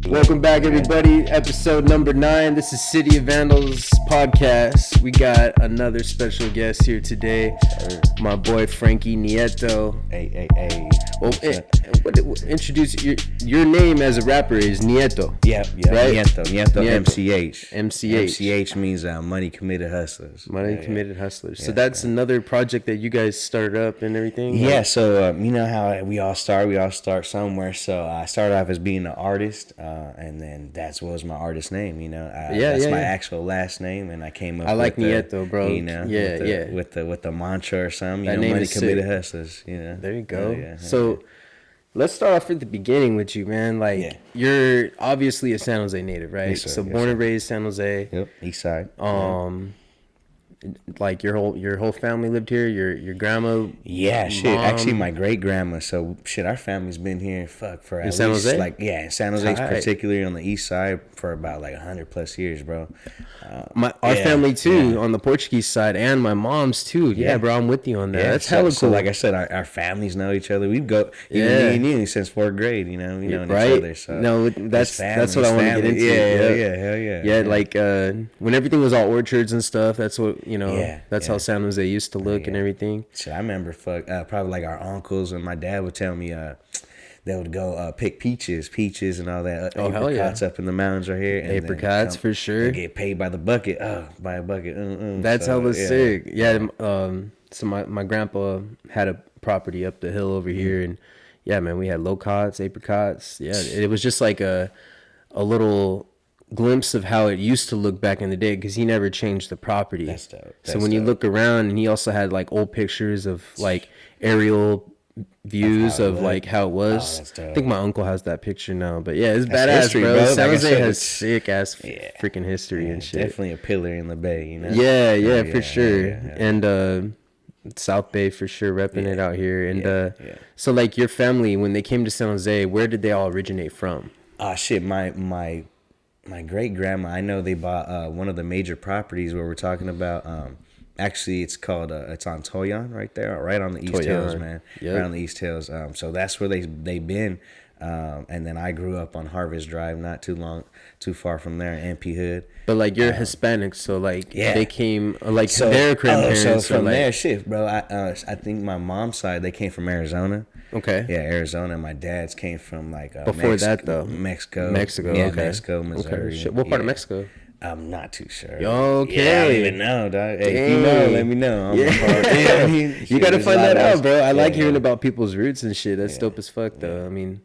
Welcome back, everybody. Episode number 9. This is City of Vandals podcast. We got another special guest here today. My boy Frankie Nieto. Hey. Well, introduce your name as a rapper is Nieto. Yeah, right? Nieto. MCH. MCH means Money Committed Hustlers. Money Committed Hustlers. So that's another project that you guys started up and everything? Yeah, so you know how we all start somewhere. So I started off as being an artist, and then that's what was my artist name, you know. That's my actual last name, and I came up with Nieto, bro. You know, with the mantra or something, you that know, Money Committed Hustlers, you know. There you go. So let's start off at the beginning with you, man. Like, you're obviously a San Jose native, right? Yes, sir. So born and raised San Jose. Yep, East Side. Like your whole family lived here. Your grandma. Yeah, shit. Mom. Actually, my great grandma. So shit, our family's been here. For at San least Jose? in San Jose, particularly on the East Side, for about like 100+ years, bro. Our family too, on the Portuguese side, and my mom's too. Yeah, bro, I'm with you on that. That's hella cool. So like I said, our families know each other. We've got me and you since 4th grade. You know, we know each other. So no, that's what I want to get into. Hell yeah. Yeah, like when everything was all orchards and stuff. That's what That's how San Jose used to look and everything. So I remember, probably like our uncles and my dad would tell me, they would go pick peaches and all that. Apricots up in the mountains right here. And apricots for sure. They get paid by the bucket. By a bucket. That's hella sick. Yeah. So my grandpa had a property up the hill over here, and yeah, man, we had loquats, apricots. Yeah, it was just like a little glimpse of how it used to look back in the day, because he never changed the property. That's dope. So when you look around, and he also had like old pictures of like aerial views of like how it was. I think my uncle has that picture now, but yeah, it's badass, history, bro. San Jose has sick ass freaking history and shit. Definitely a pillar in the Bay, you know. Yeah, for sure. And South Bay for sure, repping it out here. And so like your family, when they came to San Jose, where did they all originate from? Shit, my great grandma, I know they bought one of the major properties where we're talking about. Actually, it's called it's on Toyon right there, right on the East Hills, man. Yep. Right on the East Hills. So that's where they've been. And then I grew up on Harvest Drive, not too far from there, in MP Hood. But like you're Hispanic, so like they came like their grandparents. So from there, shit, bro. I think my mom's side, they came from Arizona. Okay. Yeah, Arizona. My dad's came from like before that though. Mexico. Yeah, okay. Mexico, Missouri. Okay. What part of Mexico? I'm not too sure. Okay. Yeah, I don't even know, dog. Hey, if you know, let me know. You gotta find that out, bro. I like hearing about people's roots and shit. That's dope as fuck, though. I mean,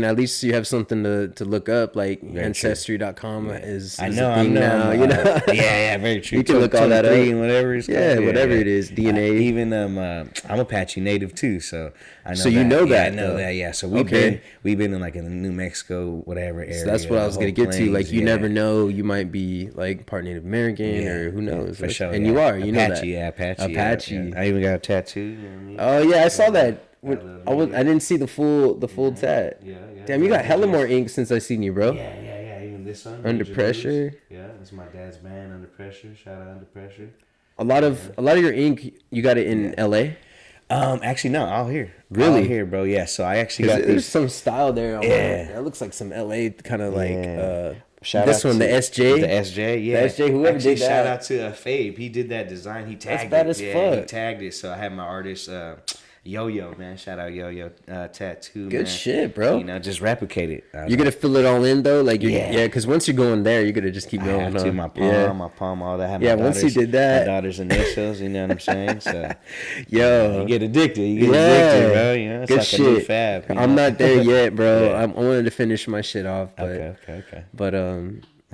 at least you have something to look up. Like Ancestry.com is I know. now. You know. Yeah, very true. You can look all that up. And whatever it's called. Whatever it is, DNA. Even I'm Apache native too, so I know. So you know that? I know that. Yeah. So we've been in like in the New Mexico whatever area. So that's what I was gonna get to. Like you never know, you might be like part Native American or who knows. For sure. And you are. You know that. Yeah, Apache. Yeah. I even got a tattoo. You know what I mean? Oh yeah, I saw that. I didn't see the full tat. Yeah. Damn, you got hella more ink since I seen you, bro. Yeah. Even this one. Under Pressure. Yeah, it's my dad's band, Under Pressure. Shout out Under Pressure. A lot of your ink, you got it in LA. Actually no, all here. Really? All here, bro. Yeah. So I actually got there's some style there. That looks like some LA kind of like. Shout this out one, to the SJ. The SJ, yeah. The SJ, whoever actually, did that. Shout out to Fabe. He did that design. He tagged That's bad it. as Yeah, fuck. he tagged it. So I had my artist, Yo-Yo, man. Shout out Yo-Yo tattoo. Good man. shit, bro. You know, just replicate it. You're gonna fill it all in though, like because once you're going there, you're gonna just keep going. I have to, my palm, all that. Have my once you did that, my daughter's initials. You know what I'm saying? So, you get addicted. You get addicted, bro. You know, it's good like shit. A new fab. You know? I'm not there yet, bro. I wanted to finish my shit off, but okay. But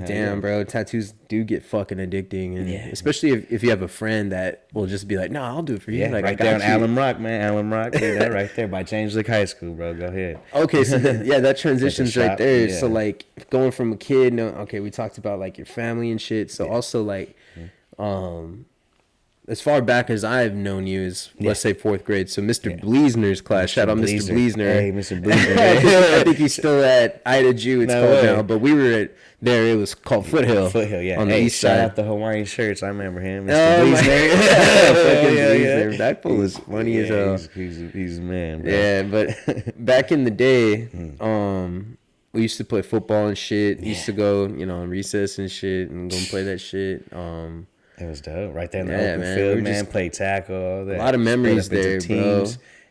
damn, bro, tattoos do get fucking addicting, and especially if you have a friend that will just be like, "No, I'll do it for you." Yeah, like, right there on Allen Rock, man. Allen Rock, that right there by James Lick High School, bro. Go ahead. Okay, so that transitions right there. Yeah. So like going from a kid, we talked about like your family and shit. So also like, as far back as I've known you is, let's say 4th grade. So Mr. Bleasner's class. Shout out Mr. Bleasner. Hey, Mr. Bleasner. I think he's still at Ida Jew. It's called now. But we were at there. It was called Foothill. Foothill, yeah. On the east side. Shout out the Hawaiian shirts. I remember him. Mr. Bleasner. Bleasner. That fool was funny as hell. He's a man, bro. Yeah, but back in the day, we used to play football and shit. Used to go, on recess and shit, and go and play that shit. It was dope. Right there in the open field, man. Play tackle, all that. A lot of memories there, bro.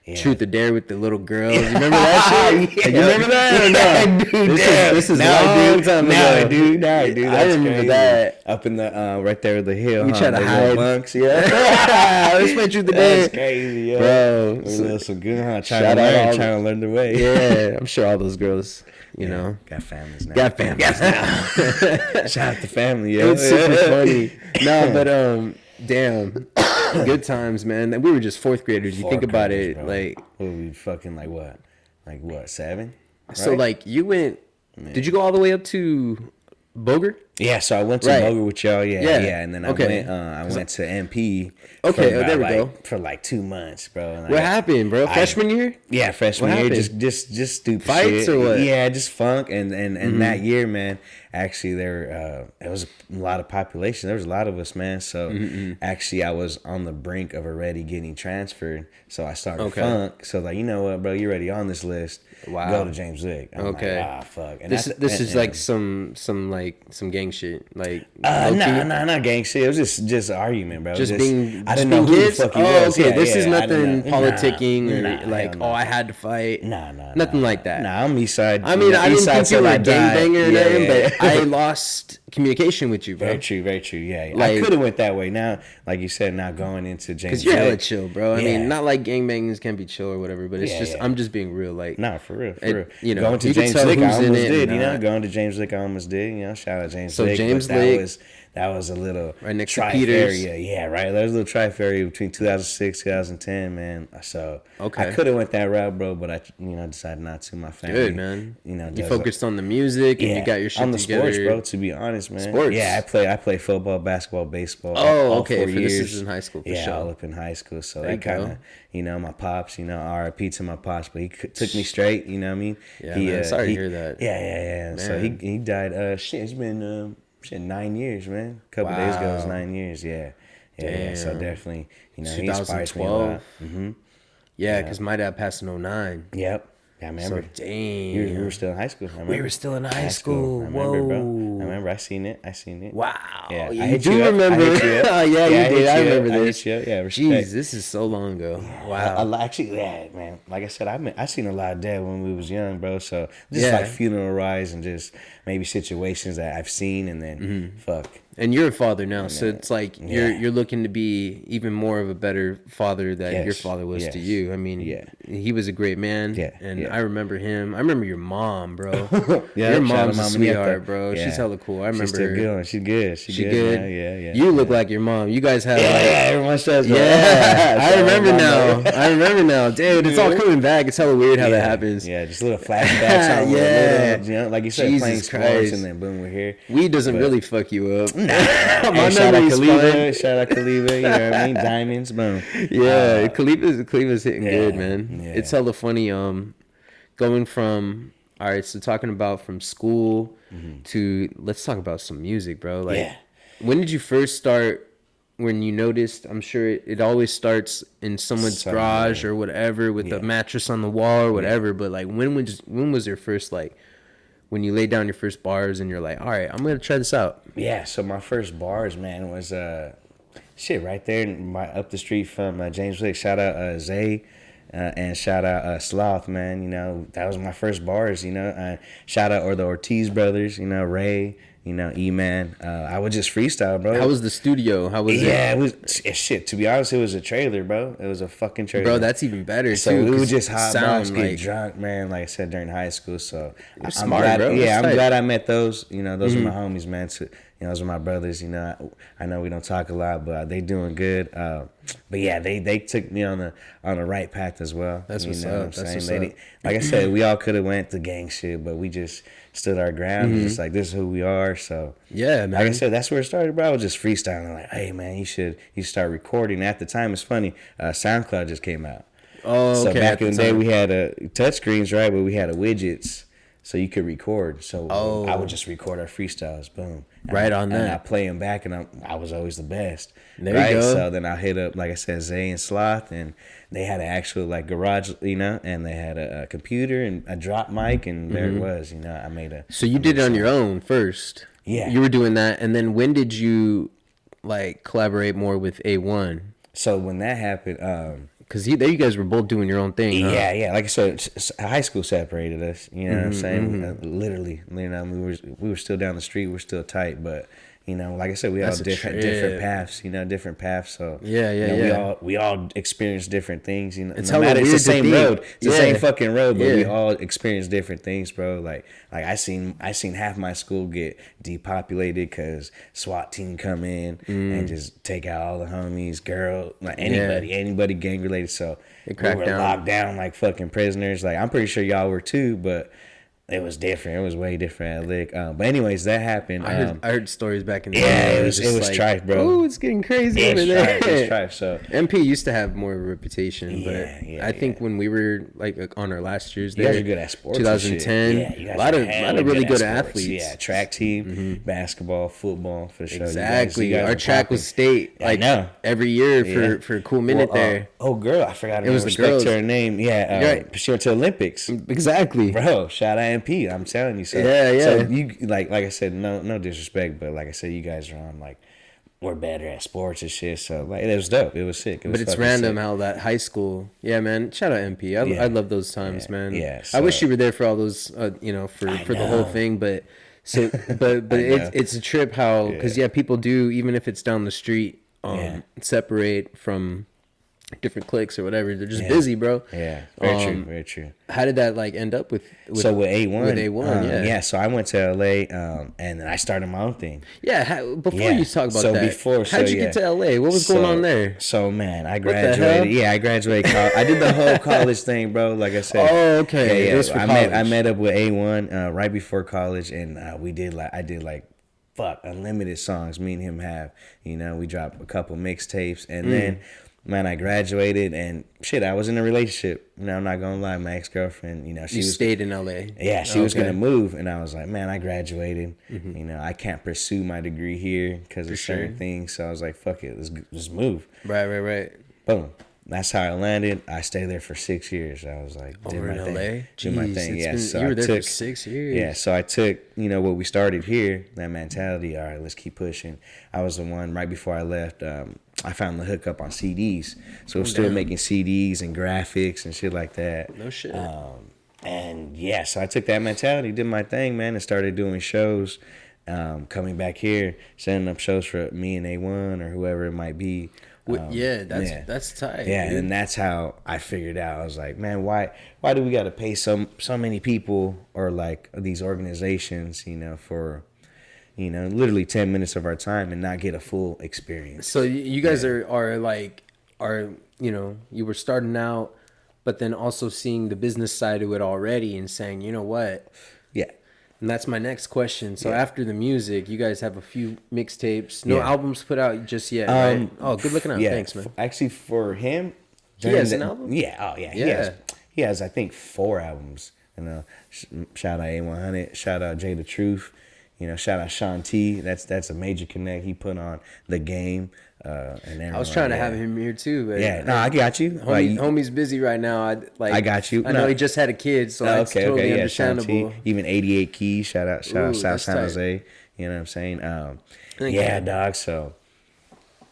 Yeah. Truth or Dare with the little girls. You remember that shit? You remember that or no? This is now long time ago. Now I do. That's I remember crazy. That. Up in the right there with the hill. We try to hide bunks. Yeah. Let's play Truth or Dare. That's crazy, yo. Bro. Some good, huh? Trying to learn the way. Yeah, I'm sure all those girls, you know. Got families now. Shout out to family, yo. It's super funny. No, but damn. Good times, man. We were just fourth graders. You think about it, bro. Like we fucking like what 7? Right? So like you went. Man. Did you go all the way up to Boger? Yeah, so I went to Boger with y'all. Yeah, and then I went to MP. Okay, there we go. For like 2 months, bro. What happened, bro? Freshman year? Yeah, freshman year. Just stupid fights shit. Or what? Yeah, just funk and that year, man. Actually, there was a lot of population. There was a lot of us, man. So actually, I was on the brink of already getting transferred. So I started funk. So like, you know what, bro? You're already on this list. Wow. Go to James Lick. I'm like, fuck. And this is like some gang shit, like not gang shit. It was just argument, bro. Just I didn't know who the fuck he was. Okay, this is nothing politicking or I had to fight. Nothing like that. I'm East Side. I mean, I didn't think you were a gangbanger or nothing, but I lost communication with you, bro. Very true. Yeah. Like, I could have went that way. Now, like you said, now going into James. Because you're hella chill, bro. I mean, not like gangbangers can be chill or whatever, but it's I'm just being real. Like, nah, for real. You know, going to James Lick, I almost did. Going to James Lick, I almost did. You know, shout out James Lick. So James Lick. That was a little right next to Peters. Area. Yeah, right. There was a little trife area between 2006, 2010, man. So I could have went that route, bro, but I decided not to. My family. Good, man. You focused on the music and you got your shit on the together. Sports, bro. To be honest, man. Sports. Yeah, I play football, basketball, baseball. Oh, okay. For years. This is in high school, for sure. all up in high school. So that kind of, my pops, RIP to my pops, but he took me straight. You know what I mean? Yeah, man, sorry to hear that. Yeah. Man. So he died. It's been 9 years, man. A couple days ago, it was 9 years. Yeah. So definitely, he inspires me a lot. Yeah, because my dad passed in 2009. Yep. I remember. So, damn. We were still in high school. We were still in high school. I remember, bro. I remember. I seen it. Wow. Yeah. You do remember. You did. I remember this. Yeah, respect. Jeez, this is so long ago. Wow. Actually, man. Like I said, I seen a lot of dead when we was young, bro. So just like funeral rides and just maybe situations that I've seen and then fuck. And you're a father now, so it's like you're looking to be even more of a better father than your father was to you. I mean, he was a great man, and I remember him. I remember your mom, bro. Your mom's a sweetheart, bro. She's hella cool. I remember she's still good. She's good. She's good. Yeah. You look like your mom. You guys have everyone says, bro. Yeah, I remember now. Dude, it's all coming back. It's hella weird how that happens. Yeah, just little flashbacks. Like you said, playing sports, and then boom, we're here. Weed doesn't really fuck you up. My memory is fun. Shout out Khalifa, you know what I mean? Diamonds, boom. Yeah, Khalifa's hitting good, man. Yeah. It's hella funny. Going from so talking about from school to let's talk about some music, bro. Like, when did you first start? When you noticed, I'm sure it always starts in someone's garage or whatever with the mattress on the wall or whatever. But like, when was your first when you laid down your first bars and you're like, all right, I'm going to try this out? Yeah, so my first bars, man, was right there up the street from James Lick. Shout out Zay and shout out Sloth, man. That was my first bars, Shout out the Ortiz brothers, Ray, E-Man. I would just freestyle, bro. How was the studio? How was it? Yeah, it was shit. To be honest, it was a trailer, bro. It was a fucking trailer. Bro, that's even better, so too. So we would just hot box, get drunk, man, like I said, during high school. So I'm smart, bro. Yeah, I'm glad I met those. Those are my homies, man. So, those are my brothers. I know we don't talk a lot, but they doing good. But yeah, they took me on the right path as well. That's what's up. That's what's up. Like I said, we all could have went to gang shit, but we just stood our ground. Just like, this is who we are. So yeah, man. Like I said, that's where it started, bro. I was just freestyling, like, hey man, you should start recording. At the time, it's funny, SoundCloud just came out. Oh, okay. So back in the day, we had touch screens, right? But we had widgets. so you could record. So I would just record our freestyles, boom, and I play them back, and I was always the best. There you go. So then I hit up, like I said, Zay and Sloth, and they had an actual like garage, and they had a computer and a drop mic, and there it was. I made a. So you did it on your own first. Yeah. You were doing that, and then when did you like collaborate more with A1? So when that happened, because there you guys were both doing your own thing. Huh? Yeah. Like I said, high school separated us. You know what I'm saying? Literally, we were still down the street. We're still tight, but like I said, we all different paths. Different paths. So we all experience different things. It's no matter, it's the same road. It's the same fucking road, but we Yeah. all experience different things, bro. Like I seen half my school get depopulated because SWAT team come in and just take out all the homies, girl, like anybody gang related. So we were locked down like fucking prisoners. Like I'm pretty sure y'all were too, but it was different. It was way different at Lick. But anyways, that happened. I heard stories back in the Yeah, day. it was like, trife, bro. Oh, it's getting crazy over there. It's trife. So MP used to have more of a reputation, but I think when we were like on our last years there, you guys are good at sports. 2010, you guys a lot of really good sports. athletes. Yeah, track team, basketball, football, for sure. Exactly. You guys our track was state like every year for a cool minute there. Oh, girl, I forgot her name. It was the girls. Her name. Yeah, she went to Olympics. Exactly, bro. Shout out MP. I'm telling you. So, yeah. So you like I said, no disrespect, but like I said, you guys are on like we're better at sports and shit. So like it was dope. It was sick. But it's random how that high school. Yeah, man. Shout out MP. I love those times, man. Yeah. So, I wish you were there for all those. For the whole thing, but. So, but it's a trip how because people do even if it's down the street, separate from different cliques or whatever. They're just busy, bro. Yeah, very true. How did that like end up with A1? With A1, So I went to LA, and then I started my own thing. Yeah, before you talk about that, how'd you get to LA? What was going on there? So man, I graduated. Yeah, I graduated college. I did the whole college thing, bro. Like I said. Oh, okay. Yeah. It was for I met up with A1 right before college, and I did unlimited songs. Me and him have. We dropped a couple mixtapes, and then. Man, I graduated and shit. I was in a relationship. I'm not gonna lie. My ex-girlfriend, she stayed in LA. Yeah, she was gonna move, and I was like, man, I graduated. I can't pursue my degree here because of certain things. So I was like, fuck it, let's move. Right. Boom. That's how I landed. I stayed there for 6 years. I was like, did my thing. Did my thing. Yeah. So you were there for 6 years. Yeah. So I took, what we started here, that mentality. All right, let's keep pushing. I was the one right before I left. I found the hookup on CDs. So we're still making CDs and graphics and shit like that. No shit. So I took that mentality, did my thing, man, and started doing shows. Coming back here, setting up shows for me and A1 or whoever it might be. That's tight. Yeah, dude. and that's how I figured out. I was like, man, why do we got to pay so many people or like these organizations, for, literally 10 minutes of our time and not get a full experience? So you guys are you were starting out, but then also seeing the business side of it already and saying, you know what? Yeah. And that's my next question. So after the music, you guys have a few mixtapes. No albums put out just yet, right? Oh, good looking out. Thanks, man. Actually, for him, he has an album? Yeah. Oh, yeah. He has, I think, 4 albums. Shout out A100. Shout out Jay the Truth. Shout out Sean T. That's a major connect he put on The Game. And I was trying to have him here too. But I got you. Homie's busy right now. I got you. I know he just had a kid, so that's totally understandable. Even 88 Keys. Shout out South San Jose. You know what I'm saying? Dog. So,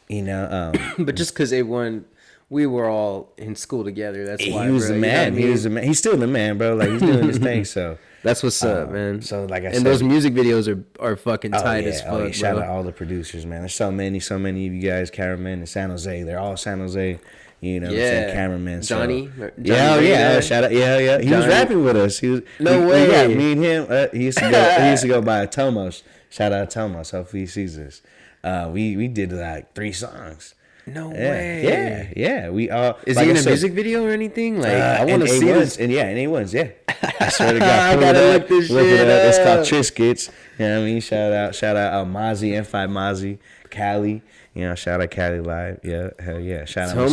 but just because A1, we were all in school together. That's why he was the man. He was the man. He's still the man, bro. Like he's doing his thing. So. That's what's up, man. So like I said, and those music videos are fucking tight as fuck. Oh, yeah. Shout out all the producers, man. There's so many of you guys, cameramen in San Jose. They're all San Jose, cameramen. Johnny. Shout out, yeah. He was rapping with us. He was way. Yeah, me and him. He used to go by Tomos. Shout out Tomos. Hopefully he sees this. We did like 3 songs. No way. Yeah. We all. Is he in a music video or anything? Like I want to see this. And A1's. Yeah. I swear to God. I gotta look this shit up. It's called Triscuits. You know what I mean? Shout out Mozzie, M5 Mozzie, Cali. Shout out Cali Live. Yeah, hell yeah. Shout out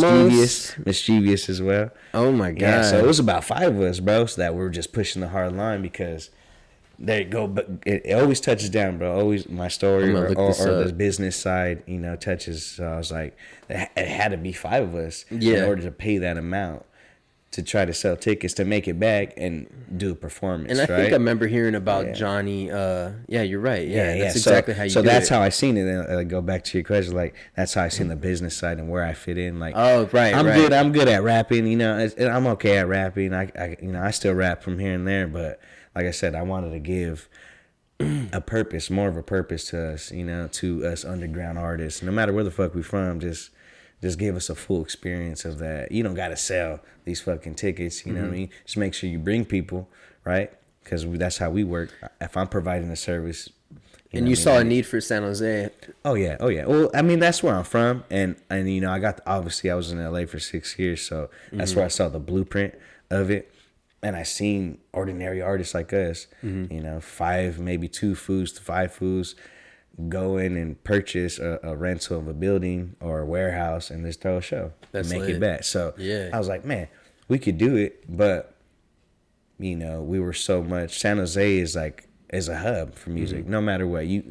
Mischievous as well. Oh my God. Yeah, so it was about 5 of us, bro, so that we were just pushing the hard line because There you go. But it always touches down, bro. Always my story or the business side, you know, touches. So I was like, it had to be 5 of us in order to pay that amount to try to sell tickets to make it back and do a performance. And I think I remember hearing about Johnny. Yeah, you're right. Yeah, that's exactly how you. So that's how I seen it. And go back to your question, like that's how I seen the business side and where I fit in. Like, oh right, I'm good at rapping. You know, and I'm okay at rapping. I still rap from here and there, but like I said, I wanted to give a purpose, more of a purpose to us. You know, to us underground artists, no matter where the fuck we from, just give us a full experience of that. You don't got to sell these fucking tickets. You know what I mean? Just make sure you bring people, right? Because that's how we work. If I'm providing a service. And you saw a need for San Jose. Oh, yeah. Well, I mean, that's where I'm from. And you know, obviously, I was in LA for 6 years. So that's where I saw the blueprint of it. And I seen ordinary artists like us, you know, 5, maybe 2 foods to 5 foods, go in and purchase a rental of a building or a warehouse and just throw a show and make it back. So I was like, man, we could do it, but you know, we were so much. San Jose is a hub for music. No matter what, you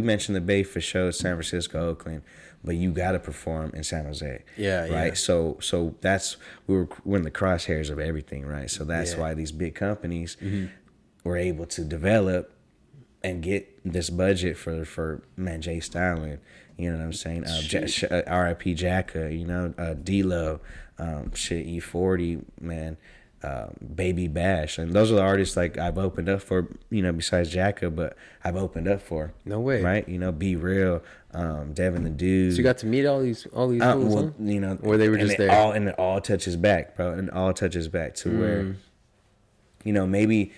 mentioned the Bay for shows, San Francisco, Oakland, but you got to perform in San Jose. Yeah, right. So that's we're in the crosshairs of everything, right? So that's why these big companies were able to develop and get this budget for man Jay Stylin, you know what I'm saying? R.I.P. Jacka, you know, D-Lo, E40, man, Baby Bash, and those are the artists like I've opened up for, you know, besides Jacka, but I've opened up for. No way, right? You know, Be Real, Devin the Dude. So you got to meet all these fools, huh? You know, or they were just there. And it all touches back, bro, and it all touches back to where, you know, maybe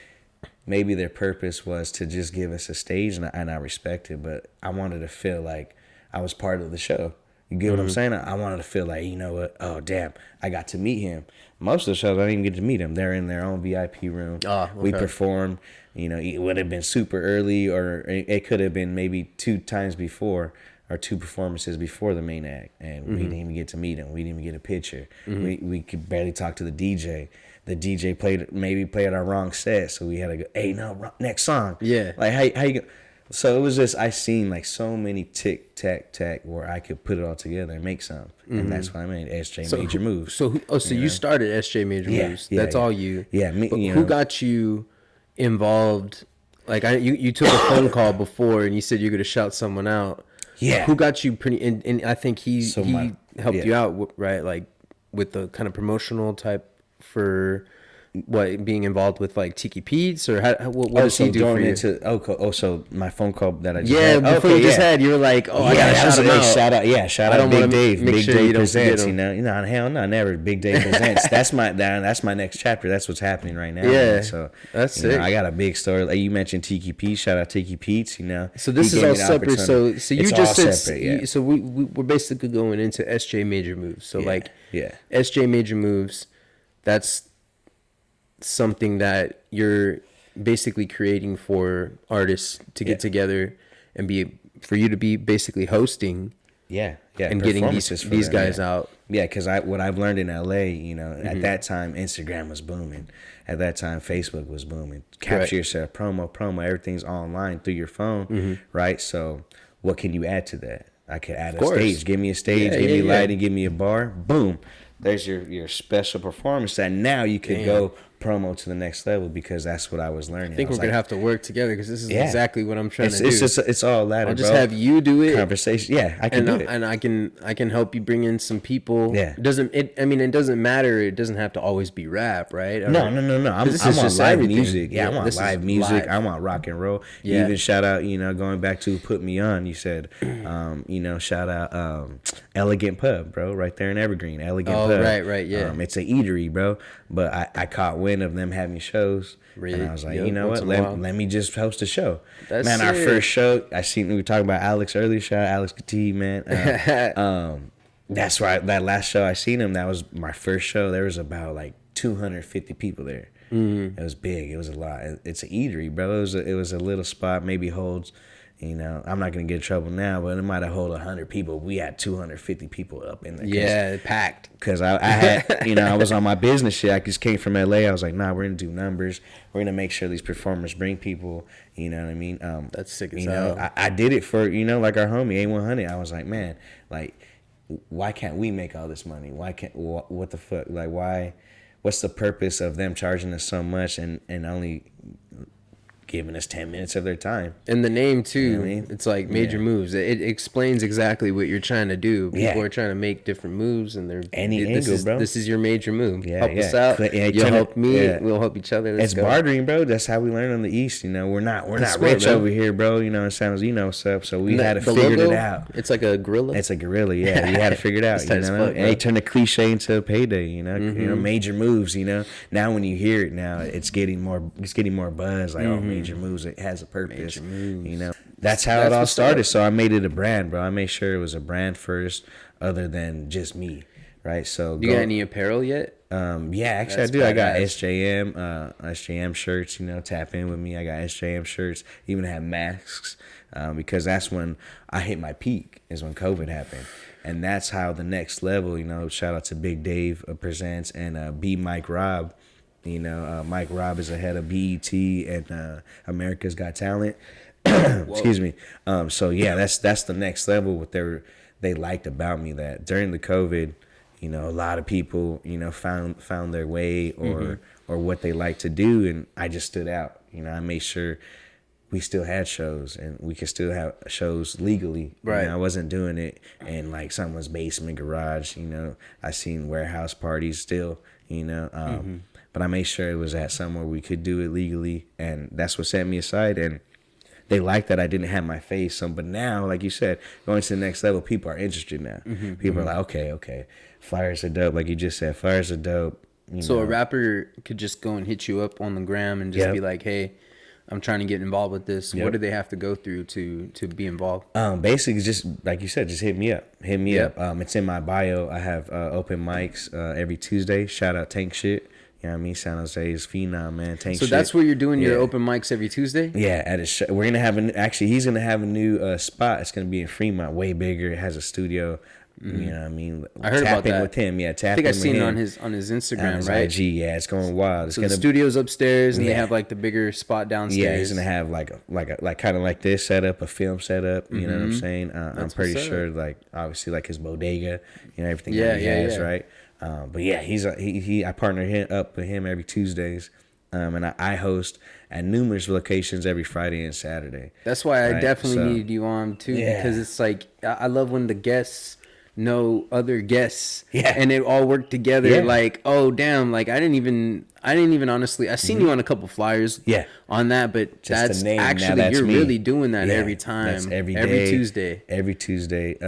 their purpose was to just give us a stage, and I respect it, but I wanted to feel like I was part of the show. You get what I'm saying? I wanted to feel like, you know what? Oh, damn, I got to meet him. Most of the shows, I didn't even get to meet him. They're in their own VIP room. Oh, okay. We performed. You know, it would have been super early, or it could have been maybe 2 times before, or 2 performances before the main act, and we didn't even get to meet him. We didn't even get a picture. We could barely talk to the DJ. The DJ played our wrong set, so we had to go, hey, no, next song. Yeah. Like, how you go? So it was just, I seen like so many tick, tack, where I could put it all together and make something. And that's why I made SJ Major Moves. So you started SJ Major Moves. That's all you. Yeah. Who got you involved? Like, you took a phone call before and you said you're going to shout someone out. Yeah. Who got you and I think he helped you out, right? Like with the kind of promotional type for what, being involved with like Tiki Pete's, or what does he do for you? So my phone call that I just had. Before you just had, you were like, I gotta shout him out. Shout out Big Dave. Big Dave presents, you know, hell no, never. Big Dave presents. That's my next chapter. That's what's happening right now. Yeah, man. So that's sick. Know, I got a big story. Like you mentioned Tiki Pete. Shout out Tiki Pete's. You know, so this is all separate. So you just said, so we're basically going into SJ Major Moves. So SJ Major Moves, that's something that you're basically creating for artists to get together and for you to be basically hosting. And getting these guys out. Yeah, because what I've learned in LA, you know, at that time Instagram was booming. At that time Facebook was booming. Capture yourself, promo, everything's online through your phone, right? So what can you add to that? I could add a stage. Give me a stage, give me lighting, give me a bar. Boom. There's your special performance that now you could go promo to the next level, because that's what I was learning. I think we're gonna have to work together, because this is exactly what I'm trying to do. It's all ladder. I'll just have you do it. Conversation. Yeah, I can do it, and I can help you bring in some people. Yeah. It doesn't matter. It doesn't have to always be rap, right? No. I want live music. Yeah, I want live music. I want rock and roll. Yeah. You even shout out, you know, going back to Put Me On. You said, you know, shout out Elegant Pub, bro, right there in Evergreen. Elegant Pub. Right, yeah. It's an eatery, bro. But I caught wind of them having shows, and I was like, you know what? Let me just host a show. That's man, sick. Our first show, we were talking about Alex earlier. Shout out Alex Kati, man. That's right. That last show I seen him, that was my first show. There was about like 250 people there. It was big. It was a lot. It's an eatery, bro. It was a little spot, maybe holds, You know, I'm not gonna get in trouble now, but it might have hold 100 people. We had 250 people up in there. Yeah, packed. Because I had, you know, I was on my business shit. I just came from LA. I was like, nah, we're gonna do numbers. We're gonna make sure these performers bring people. You know what I mean? That's sick as you hell. know, I did it for, you know, like our homie A100. I was like, man, like, why can't we make all this money? Why can't, what the fuck? Like, why? What's the purpose of them charging us so much and only giving us 10 minutes of their time? And the name too, You know what I mean? it's like major moves. It explains exactly what you're trying to do. People are trying to make different moves, and they're this is your major move. Help us out. You'll help me. We'll help each other. It's bartering, bro. That's how we learn on the East. You know, we're not rich over here, bro. You know, it sounds, you know what's up. So we had to figure it out. It's like a gorilla. It's a gorilla. Yeah, you had to figure it out. You know, and they turn the cliche into a payday. You know, you know, major moves. You know, now when you hear it, now it's getting more buzz. Like, oh, major moves. It has a purpose. You know, that's how it all started. So I made it a brand, bro. I made sure it was a brand first, other than just me, right? So you got any apparel yet? Yeah, actually I do. Badass. I got SJM shirts. You know, tap in with me. I got SJM shirts. Even have masks, because that's when I hit my peak. Is when COVID happened. And that's how the next level. You know, shout out to Big Dave Presents and B Mike Rob. You know, Mike Robb is the head of BET and America's Got Talent. Excuse me. So yeah, that's the next level. What they liked about me, that during the COVID, you know, a lot of people, you know, found their way or what they like to do, and I just stood out. You know, I made sure we still had shows and we could still have shows legally. Right. You know, I wasn't doing it in like someone's basement, garage. You know, I seen warehouse parties still. You know. But I made sure it was at somewhere we could do it legally, and that's what set me aside. And they liked that I didn't have my face. So, but now, like you said, going to the next level, people are interested now. People are like, okay, flyers are dope. Like you just said, flyers are dope. So a rapper could just go and hit you up on the gram and just be like, hey, I'm trying to get involved with this. What do they have to go through to be involved? Basically, just like you said, just hit me up. Up. It's in my bio. I have open mics every Tuesday. Shout out Tank Shit. You know what I mean? San Jose's phenom, man. Tank so shit. That's where you're doing your open mics every Tuesday? Yeah, at a show. We're going to have he's going to have a new spot. It's going to be in Fremont, way bigger. It has a studio. You know what I mean? I heard about that. With him. Yeah, I think I've seen it on his Instagram, his right? IG, yeah, it's going wild. So the studio's upstairs, and they have like the bigger spot downstairs. Yeah, he's gonna have like kind of like this setup, a film setup. You know what I'm saying? I'm pretty sure, like obviously like his bodega, you know, everything that he has, right? But yeah, I partner up with him every Tuesdays, and I host at numerous locations every Friday and Saturday. That's why I definitely needed you on too, because it's like I love when the guests know other guests, and it all worked together. Like, oh damn, like I didn't even honestly, I seen you on a couple flyers on that, but just that's actually you're me. Really doing that every time. That's every Tuesday.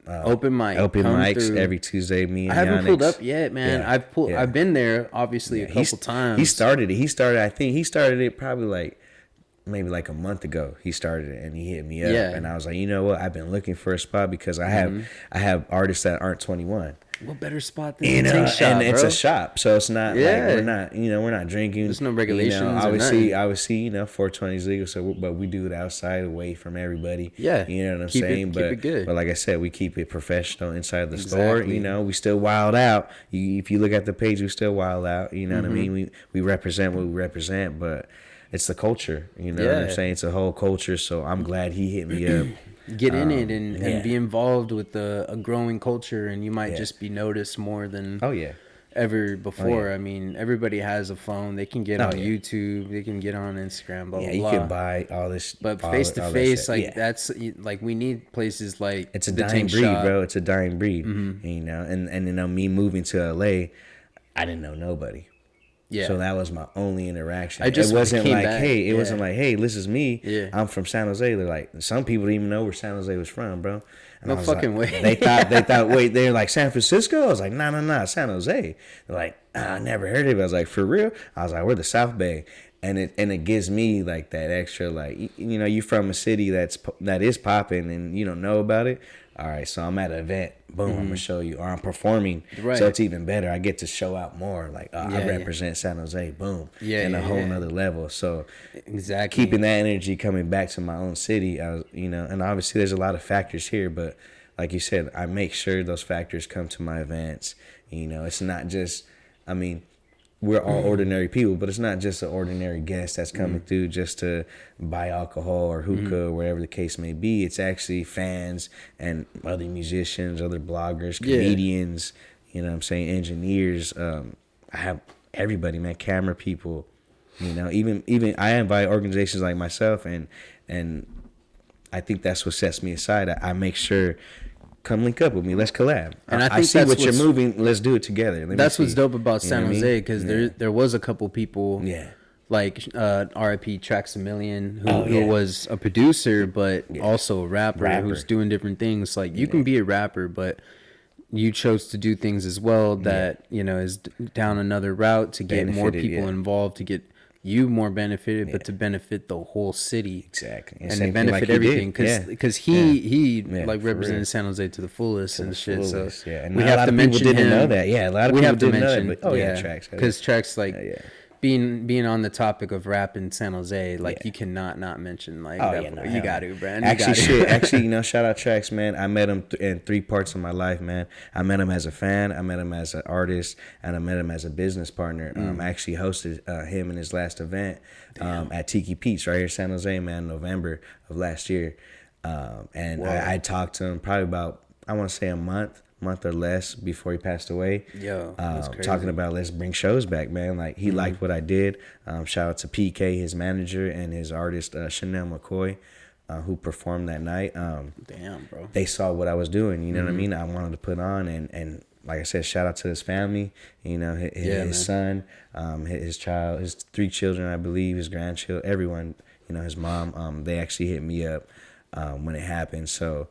Open mics through. Every Tuesday. Me and I haven't Yonix. pulled up yet, man. I've been there obviously a couple times. He started it. I think he started it probably maybe like a month ago. He started it and he hit me up, and I was like, you know what? I've been looking for a spot because I have artists that aren't 21. What better spot than a tank shop, and it's bro? A shop, so it's not like we're not drinking. There's no regulations. Obviously, 420 is legal, so but we do it outside, away from everybody. Yeah, you know what I'm saying. Keep it good. But like I said, we keep it professional inside the store. You know, we still wild out. If you look at the page, we still wild out. You know what I mean? We represent what we represent, but it's the culture. You know what I'm saying? It's a whole culture. So I'm glad he hit me up. Get in it and be involved with a growing culture, and you might just be noticed more than ever before. I mean, everybody has a phone. They can get on YouTube. They can get on Instagram. Blah blah blah. You can buy all this, but face to face, like that's like we need places like it's a dying breed, bro. It's a dying breed. You know, and you know, me moving to LA, I didn't know nobody. Yeah. So that was my only interaction. It wasn't like, hey, this is me. Yeah. I'm from San Jose. They're like, some people didn't even know where San Jose was from, bro. And no fucking way. They thought, wait, they're like San Francisco? I was like, nah, San Jose. They're like, I never heard of it. I was like, for real? I was like, we're the South Bay. And it gives me like that extra, like, you know, you from a city that is popping and you don't know about it. All right, so I'm at an event boom, I'm gonna show you, or I'm performing, so it's even better. I get to show out more. Like I represent San Jose, boom, in a whole nother level. So exactly, keeping that energy coming back to my own city, I was, and obviously there's a lot of factors here, but like you said, I make sure those factors come to my events. It's not just, I mean, we're all ordinary people, but it's not just an ordinary guest that's coming through just to buy alcohol or hookah or wherever the case may be. It's actually fans and other musicians, other bloggers, comedians, you know what I'm saying, engineers. I have everybody, man, camera people, even I invite organizations like myself, and I think that's what sets me aside. I make sure, come link up with me. Let's collab. And I see what you're moving. Let's do it together. That's what's dope about San Jose, because there was a couple people, like R.I.P. Trax a Million, who was a producer but also a rapper who's doing different things. Like you can be a rapper, but you chose to do things as well that is down another route to get more people involved, to get you more benefited, but to benefit the whole city, exactly, and to benefit everything, because he like represented San Jose to the fullest and shit. So and we have to mention him. Didn't know that. A lot of people didn't know that. But, Trax, because Trax being on the topic of rap in San Jose, like you cannot not mention like you got to, Brand. Actually, shout out Trax, man. I met him in 3 parts of my life, man. I met him as a fan, I met him as an artist, and I met him as a business partner. I actually hosted him in his last event at Tiki Pete's right here in San Jose, man, November of last year. And I talked to him probably about, I want to say a month or less before he passed away. That's crazy. Talking about let's bring shows back, man. Like he liked what I did. Shout out to PK, his manager, and his artist Chanel McCoy, who performed that night. Damn, bro. They saw what I was doing. You know what I mean? I wanted to put on, and like I said, shout out to his family. His son, his child, his 3 children, I believe, his grandchildren, everyone. His mom. They actually hit me up when it happened. So.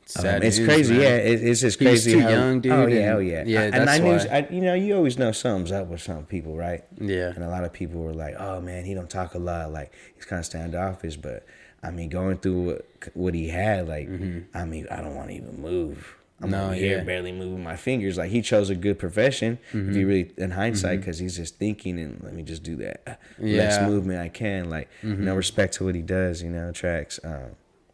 It's news, crazy, man. It's just crazy. He's too young, dude. Oh yeah. And I knew, you always know something's up with some people, right? Yeah. And a lot of people were like, "Oh man, he don't talk a lot. Like he's kind of standoffish." But I mean, going through what he had, like, I mean, I don't want to even move. I'm here barely moving my fingers. Like he chose a good profession. If you really, in hindsight, because he's just thinking, and let me just do that less movement I can. Like no respect to what he does. Trax.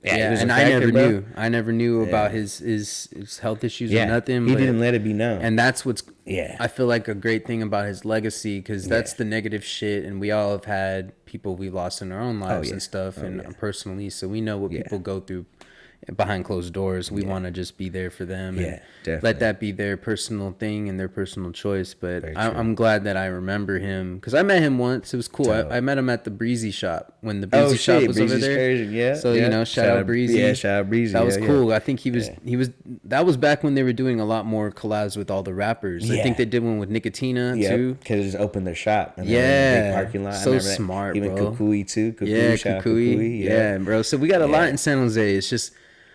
And I never knew about his health issues or nothing. He didn't let it be known. And that's what's I feel like a great thing about his legacy, because that's the negative shit, and we all have had people we lost in our own lives and stuff, and personally, so we know what people go through behind closed doors. We want to just be there for them and let that be their personal thing and their personal choice. But I'm glad that I remember him, because I met him once. It was cool. I met him at the Breezy Shop when the Breezy Shop was over there. Crazy. So shout out Breezy. Shout out Breezy. That was cool. I think he was that was back when they were doing a lot more collabs with all the rappers. I think they did one with Nicotina too, because they just opened their shop and big parking lot. So smart, even bro. Kukui too. Kukui. Yeah, bro. So we got a lot in San Jose. It's just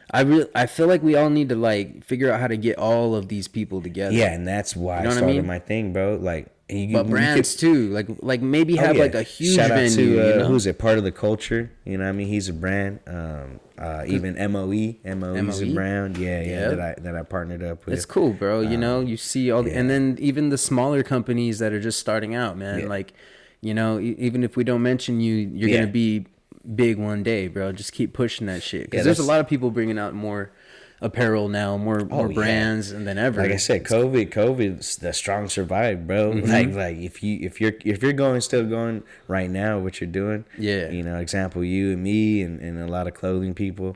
I feel like we all need to like figure out how to get all of these people together. Yeah, and that's why I started my thing, bro. Like, but brands too, like maybe have like a huge shout out venue. To who's it? Part of the culture. You know what I mean? He's a brand. Even MOE's a brand. That I partnered up with. It's cool, bro. You see all the, and then even the smaller companies that are just starting out, man. Like, even if we don't mention you, you're gonna be big one day, bro. Just keep pushing that shit, because there's a lot of people bringing out more apparel now, more brands than ever. Like I said, COVID, the strong survive, bro. Like if you're still going right now, what you're doing, example, you and me and a lot of clothing people,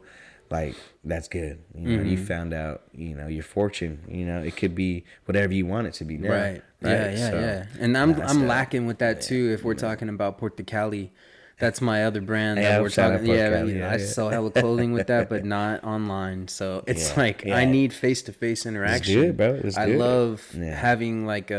like that's good. You found out, your fortune. It could be whatever you want it to be now. Right. Yeah. And I'm lacking with that too. If we're talking about Porta Cali. That's my other brand that we're talking. I sell hella clothing with that, but not online. So it's I need face-to-face interaction. It's good, bro. It's good. I love having like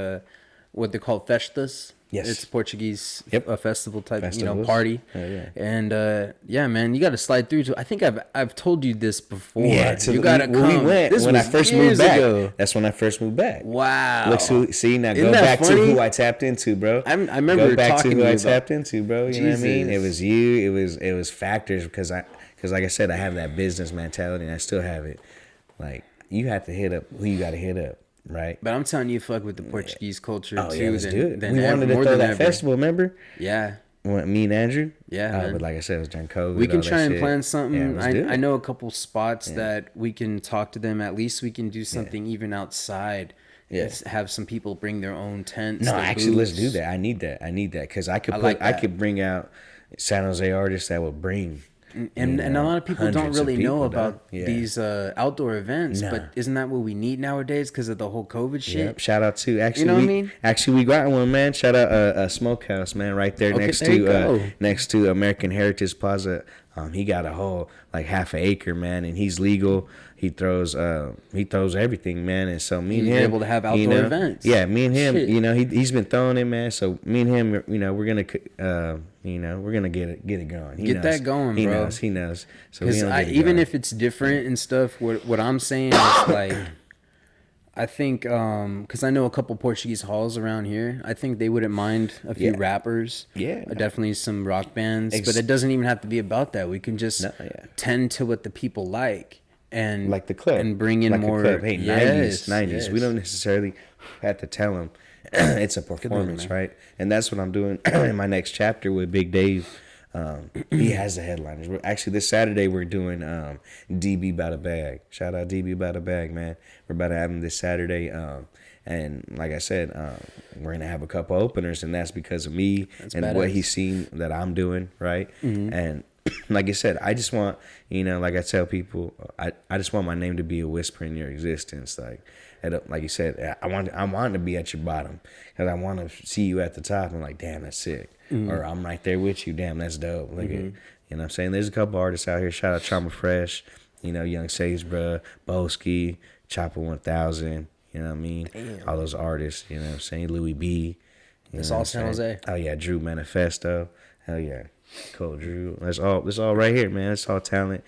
what they call festas. Yes. It's Portuguese a festival type, party. And man, you got to slide through. I think I've told you this before. Yeah, you got to come. We went when I first moved back. Ago. That's when I first moved back. Wow. Look, see now, go back to who I tapped into, bro. I remember go back talking to who I about. tapped into, bro. You know what I mean? It was you. It was factors, because like I said, I have that business mentality, and I still have it. Like, you have to hit up who you got to hit up, right? But I'm telling you, fuck with the Portuguese culture Oh too. yeah, let's do it. Than We wanted to more throw than that ever. festival, remember? Yeah. Me and Andrew. Yeah, man. But like I said, it was during COVID. We can all that try and shit. plan something. Yeah, let's do it. I know a couple spots that we can talk to them. At least we can do something even outside. Yeah. Have some people bring their own tents. No, their actually, let's booths. do that. I need that because I could like I that. could bring out San Jose artists that would bring. And a lot of people don't hundreds of really know people, about dog. Yeah. these outdoor events, Nah. but isn't that what we need nowadays because of the whole COVID shit? Yep. Shout out to actually, You know what I mean? Actually, we got one, man. Shout out a Smokehouse, man, right there Okay, there you go. next to American Heritage Plaza. He got a whole like half an acre, man, and he's legal. He throws everything, man, and so me and He's him able to have outdoor events. Yeah, me and him, Shit. he's been throwing it, man. So me and him, we're gonna get it going. He Get knows. that going, he bro. He knows. So Because even if it's different and stuff, what I'm saying is like, I think because I know a couple Portuguese halls around here. I think they wouldn't mind a few rappers. Yeah. Definitely some rock bands. But it doesn't even have to be about that. We can just tend to what the people like. And like the club and bring in like more. Hey, yes, 90s. yes. We don't necessarily have to tell them it's a performance, right? And that's what I'm doing in my next chapter with Big Dave. He has the headliners. Actually, this Saturday we're doing DB About a Bag. Shout out DB About a Bag, man. We're about to have him this Saturday. And like I said, we're gonna have a couple openers, and that's because of me and badass. what he's seen that I'm doing, right? Mm-hmm. And like I said, I just want, like I tell people, I just want my name to be a whisper in your existence. Like you said, I want to be at your bottom because I want to see you at the top and like, damn, that's sick. Mm-hmm. Or I'm right there with you. Damn, that's dope. Look at, you know what I'm saying? There's a couple artists out here. Shout out Trauma Fresh, Young Sage, bruh, Boski, Chopper 1000. You know what I mean? Damn. All those artists. You know what I'm saying? Louis B. It's all San Jose. Oh yeah, Drew Manifesto. Hell yeah. Cool, Drew. It's all right here, man. It's all talent.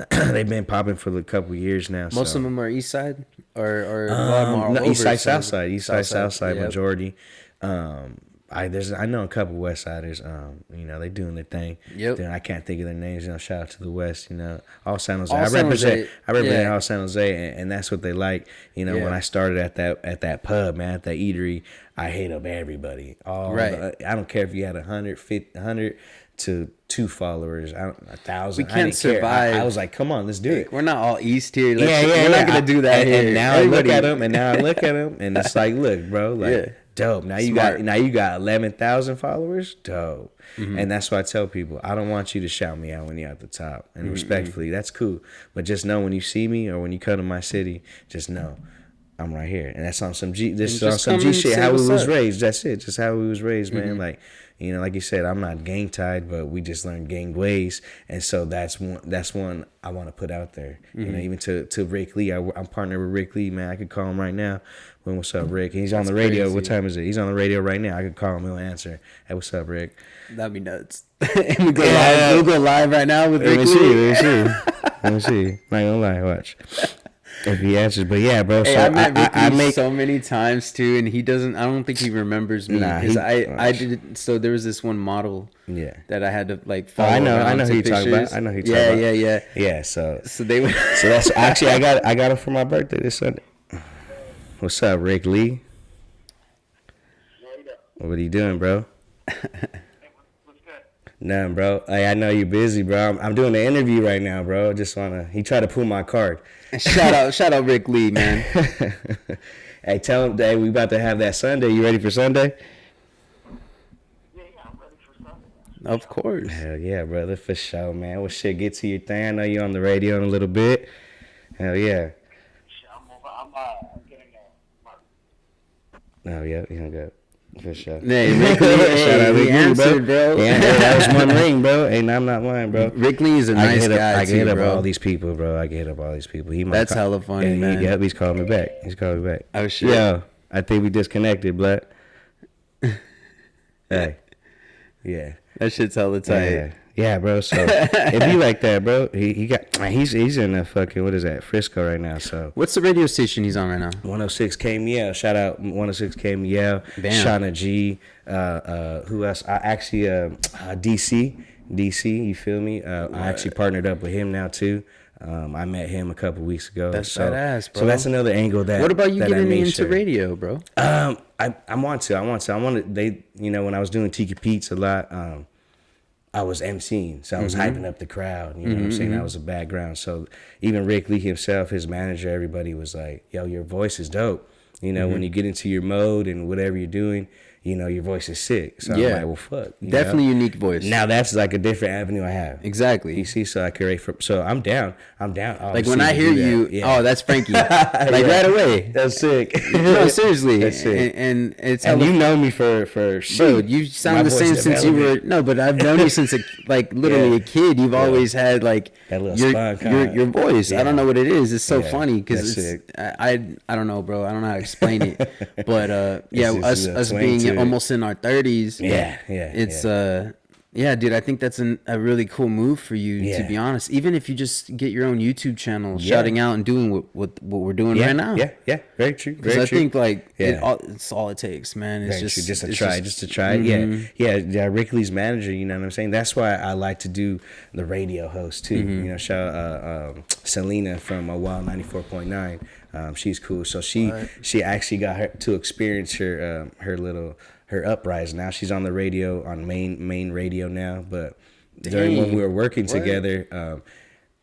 They've been popping for a couple years now. Most of them are East Side or a lot more no, East Side, South South Side yep. majority. I know a couple West Siders. They doing their thing. Yep. Then I can't think of their names. Shout out to the West. All San Jose. All I San represent Jose. all San Jose, and that's what they like. Yeah. When I started at that pub, man, at that eatery, I hate up everybody. I don't care if you had 100 to 2 followers, 1,000. We can't survive. I was like, come on, let's do it. We're not all East here. We're not gonna do that here. And now I look at them, and it's like, look, bro, like dope. Now you got 11,000 followers, dope. Mm-hmm. And that's why I tell people, I don't want you to shout me out when you're at the top, and respectfully, that's cool. But just know when you see me or when you come to my city, just know I'm right here, and that's on some G. This is on some G shit. How we was raised. That's it. Just how we was raised, man. Like. Like you said, I'm not gang tied, but we just learned gang ways, and so that's one I want to put out there. Even to Rick Lee, I'm partnered with Rick Lee, man. I could call him right now. What's up, Rick? He's on the radio. Crazy. What time is it? He's on the radio right now. I could call him. He'll answer. Hey, what's up, Rick? That'd be nuts. And we go live. We'll go live right now with Rick Lee. Let me see. Not gonna lie. Watch. If he answers, but yeah, bro. Hey, So I met Rick I Lee make so many times too, and he doesn't. I don't think he remembers me because I did. So there was this one model, that I had to like follow. I know who you you're talking about. I know who you're talking about. Yeah. So they would. So that's actually I got him for my birthday this Sunday. What's up, Rick Lee? What are you doing, bro? Nothing, bro. Hey, I know you're busy, bro. I'm doing an interview right now, bro. He tried to pull my card. Shout out Rick Lee, man. Hey, tell him, hey, we about to have that Sunday. You ready for Sunday? Yeah, I'm ready for Sunday. Of course. Hell yeah, brother, for sure, man. Well, shit, get to your thing. I know you're on the radio in a little bit. Hell yeah. I'm getting Oh, yeah, you hung up. For sure. Hey, Rick Lee, Shout out Rick Lee, answered, bro. Yeah, that was one ring, bro. Hey, I'm not lying, bro. Rick Lee is a nice guy, I can hit up bro. all these people, bro. That's hella funny, man. Yep, he's calling me back. Oh, shit. Yo, I think we disconnected, blood. Hey. Yeah. That shit's hella tight. Yeah, bro. So if you like that, bro, he's in the fucking, what is that, Frisco right now. So What's the radio station he's on right now? 106 KML. Shout out 106 KML. Shauna G. Who else? DC. You feel me? I actually partnered up with him now too. I met him a couple weeks ago. That's so, badass, bro. So that's another angle that. What about you that getting into radio, bro? I want to. They, when I was doing Tiki Pete's a lot, I was emceeing, so I was hyping up the crowd. You know what I'm saying? That was a background. So even Rick Lee himself, his manager, everybody was like, "Yo, your voice is dope." When you get into your mode and whatever you're doing, your voice is sick. So I'm like, well, fuck. Definitely unique voice. Now that's like a different avenue I have. Exactly. You see, so I curate for. So I'm down. Like when I hear you, oh, that's Frankie. Like right away. That's sick. No, seriously. That's sick. And it's and you know me for bro. You sound the same since you were. No, but I've known you since literally a kid. You've always had like that little your voice. Yeah. I don't know what it is. It's so funny because it's I don't know, bro. I don't know how to explain it. But us being almost in our 30s. It's dude, I think that's a really cool move for you, to be honest. Even if you just get your own YouTube channel, shouting out and doing what we're doing right now. Yeah, very true. Because I think it's all it takes, man. It's just to try. Yeah. Rick Lee's manager. You know what I'm saying? That's why I like to do the radio host too. Shout out Selena from Wild 94.9. She's cool. So she actually got her to experience her uprise. Now she's on the radio, on main radio now. But during when we were working together,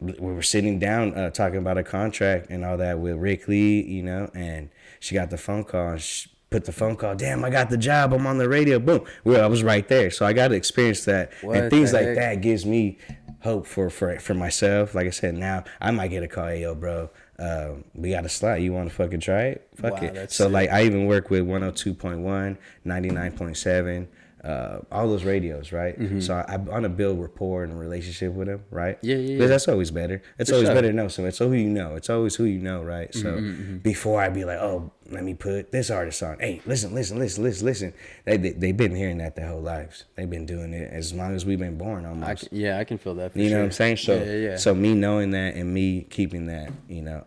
we were sitting down talking about a contract and all that with Rick Lee, and she got the phone call and she put the phone call. Damn, I got the job. I'm on the radio. Boom. Well, I was right there. So I got to experience that. And things like that gives me hope for myself. Like I said, now I might get a call. Hey, yo, bro. We got a slot. You want to fucking try it? Fuck it. So sick. Like I even work with 102.1, 99.7, all those radios, right? So I want to build rapport and a relationship with them, right? Yeah. Because that's always better. It's always better to know someone. It's who you know. It's always who you know, right? So before I be like, oh, let me put this artist on. Hey, listen. They've been hearing that their whole lives. They've been doing it as long as we've been born, almost. I can feel that. For you know sure. what I'm saying? So, so me knowing that and me keeping that,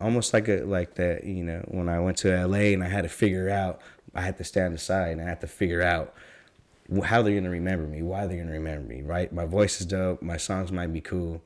almost like that. When I went to LA and I had to figure out, I had to stand aside and I had to figure out how they're gonna remember me, why they're gonna remember me, right? My voice is dope, my songs might be cool,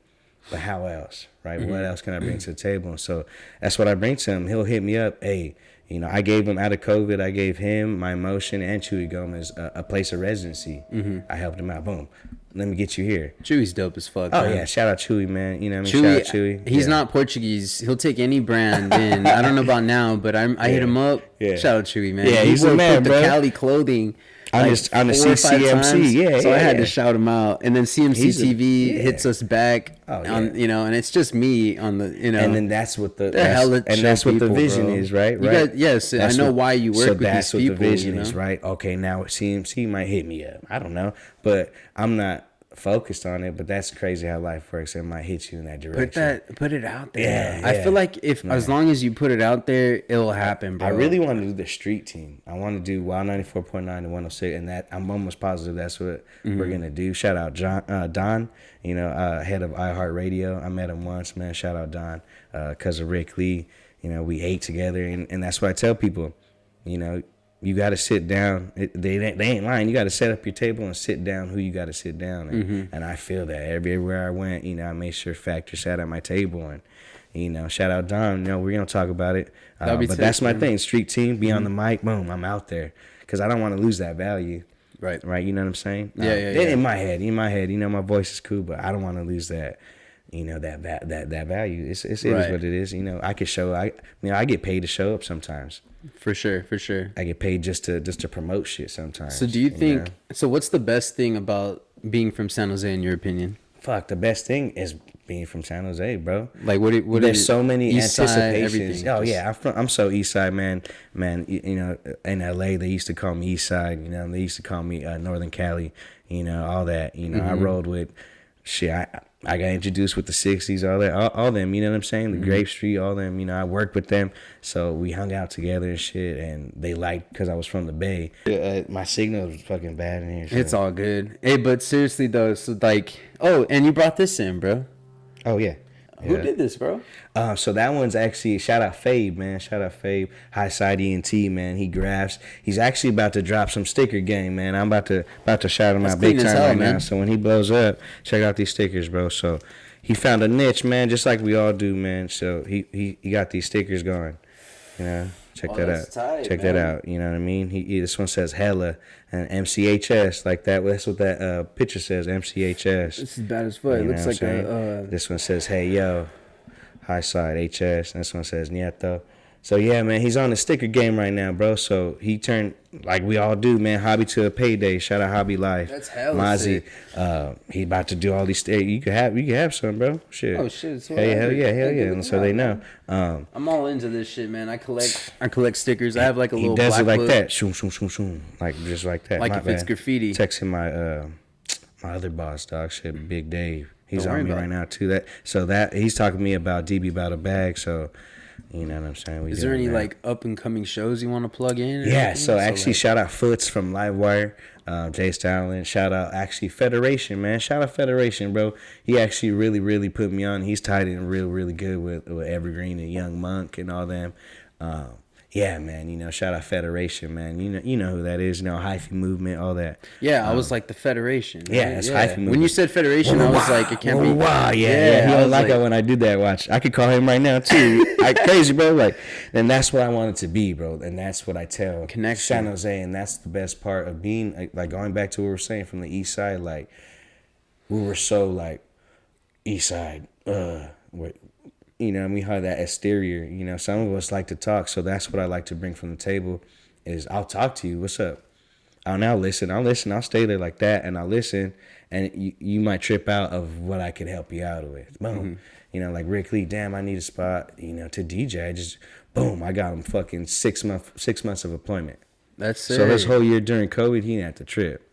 but how else, right? What else can I bring to the table? And so that's what I bring to him. He'll hit me up, hey. I gave him, out of COVID, I gave him, My Emotion, and Chewy Gomez a place of residency. I helped him out. Boom. Let me get you here. Chewy's dope as fuck. Oh, man. Yeah. Shout out Chewy, man. You know what I mean? Shout out Chewy. He's not Portuguese. He'll take any brand in. I don't know about now, but I hit him up. Yeah. Shout out Chewy, man. Yeah, he's a man, bro. The Cali clothing. On the CCMC, so I had to shout him out, and then CMC TV hits us back, and it's just me on the, and then that's what the vision is, right? Yes, I know why you work with these people. That's what the vision is, right? Okay, now CMC might hit me up. I don't know, but I'm not focused on it. But that's crazy how life works. It might hit you in that direction. Put it out there. I feel like as long as you put it out there, it'll happen, bro. I really want to do the street team. I want to do Wild 94.9 and 106, and that I'm almost positive that's what we're gonna do. Shout out Don, head of iHeartRadio. I met him once, man. Shout out Don, cause of Rick Lee. We ate together, and that's what I tell people. You got to sit down. They ain't lying. You got to set up your table and sit down who you got to sit down. And I feel that everywhere I went, I made sure Factor sat at my table. And, shout out Don. We're going to talk about it. But that's my thing. Street team, be on the mic. Boom, I'm out there. Because I don't want to lose that value. Right. You know what I'm saying? Yeah. In my head, my voice is cool, but I don't want to lose that. That value. It is what it is. I could show. I get paid to show up sometimes. For sure. I get paid just to promote shit sometimes. So do you think? So what's the best thing about being from San Jose in your opinion? Fuck, the best thing is being from San Jose, bro. Like what? There's so many Side, anticipations. Yeah, I'm so East Side, man. In LA they used to call me East Side. They used to call me Northern Cali. All that. I rolled with shit. I got introduced with the 60s, all them, you know what I'm saying? The Grape Street, all them, I worked with them. So we hung out together and shit, and they liked, because I was from the Bay. My signal was fucking bad in here. So. It's all good. Hey, but seriously, though, so and you brought this in, bro. Oh, yeah. Who did this, bro? So that one's actually, shout out Fabe, man. Shout out Fabe. High Side ENT, man. He grabs. He's actually about to drop some sticker game, man. I'm about to shout him out big time right now. So when he blows up, check out these stickers, bro. So he found a niche, man, just like we all do, man. So he got these stickers going. You know, check that out. Tight, check man. that out. You know what I mean? This one says hella and MCHS like that. That's what that picture says. MCHS. This is bad as fuck. It looks like This one says hey yo, high side HS. And this one says Nieto. So yeah, man, he's on the sticker game right now, bro. So he turned, like we all do, man, hobby to a payday. Shout out Hobby Life. That's hella Mozzie, sick. he about to do all these stickers. You can have some, bro. Shit. Oh shit. Hell yeah. And so they know. I'm all into this shit, man. I collect stickers. I have like a he little does black it like book. that. Shoom, shoom, shoom, shoom. Like just like that. Like My if it's bad. graffiti. Texting my other boss, dog. Shit, Big Dave. He's Don't worry on me about right now too. That he's talking to me about DB about a bag. So you know what I'm saying. Is there any like up and coming shows you want to plug in? Yeah, so actually shout out Foots from Livewire, Jay Stalin. Shout out actually Federation, man. Shout out Federation, bro. He actually really put me on. He's tied in really good with Evergreen and Young Monk and all them. Yeah, man, you know, shout out Federation, man. You know who that is, you know, hyphy movement, all that. Yeah, I was like the Federation. Right? Yeah, it's hyphy movement. When you said Federation, I was like, it can't be. Wow, yeah. He don't like it when I do that. Watch, I could call him right now too. Crazy, bro. Like, and that's what I want it to be, bro. And that's what I tell Connection. San Jose, and that's the best part of being like going back to what we were saying from the East Side. Like, we were so like East Side, you know, and we had that exterior. You know, some of us like to talk, so that's what I like to bring from the table. Is I'll talk to you. What's up? I'll now listen. I'll stay there like that, and I'll listen. And you might trip out of what I could help you out with. Boom. Mm-hmm. You know, like Rick Lee. Damn, I need a spot. You know, to DJ. I just boom. I got him fucking 6 months of employment. That's it. So this whole year during COVID, he didn't have to trip.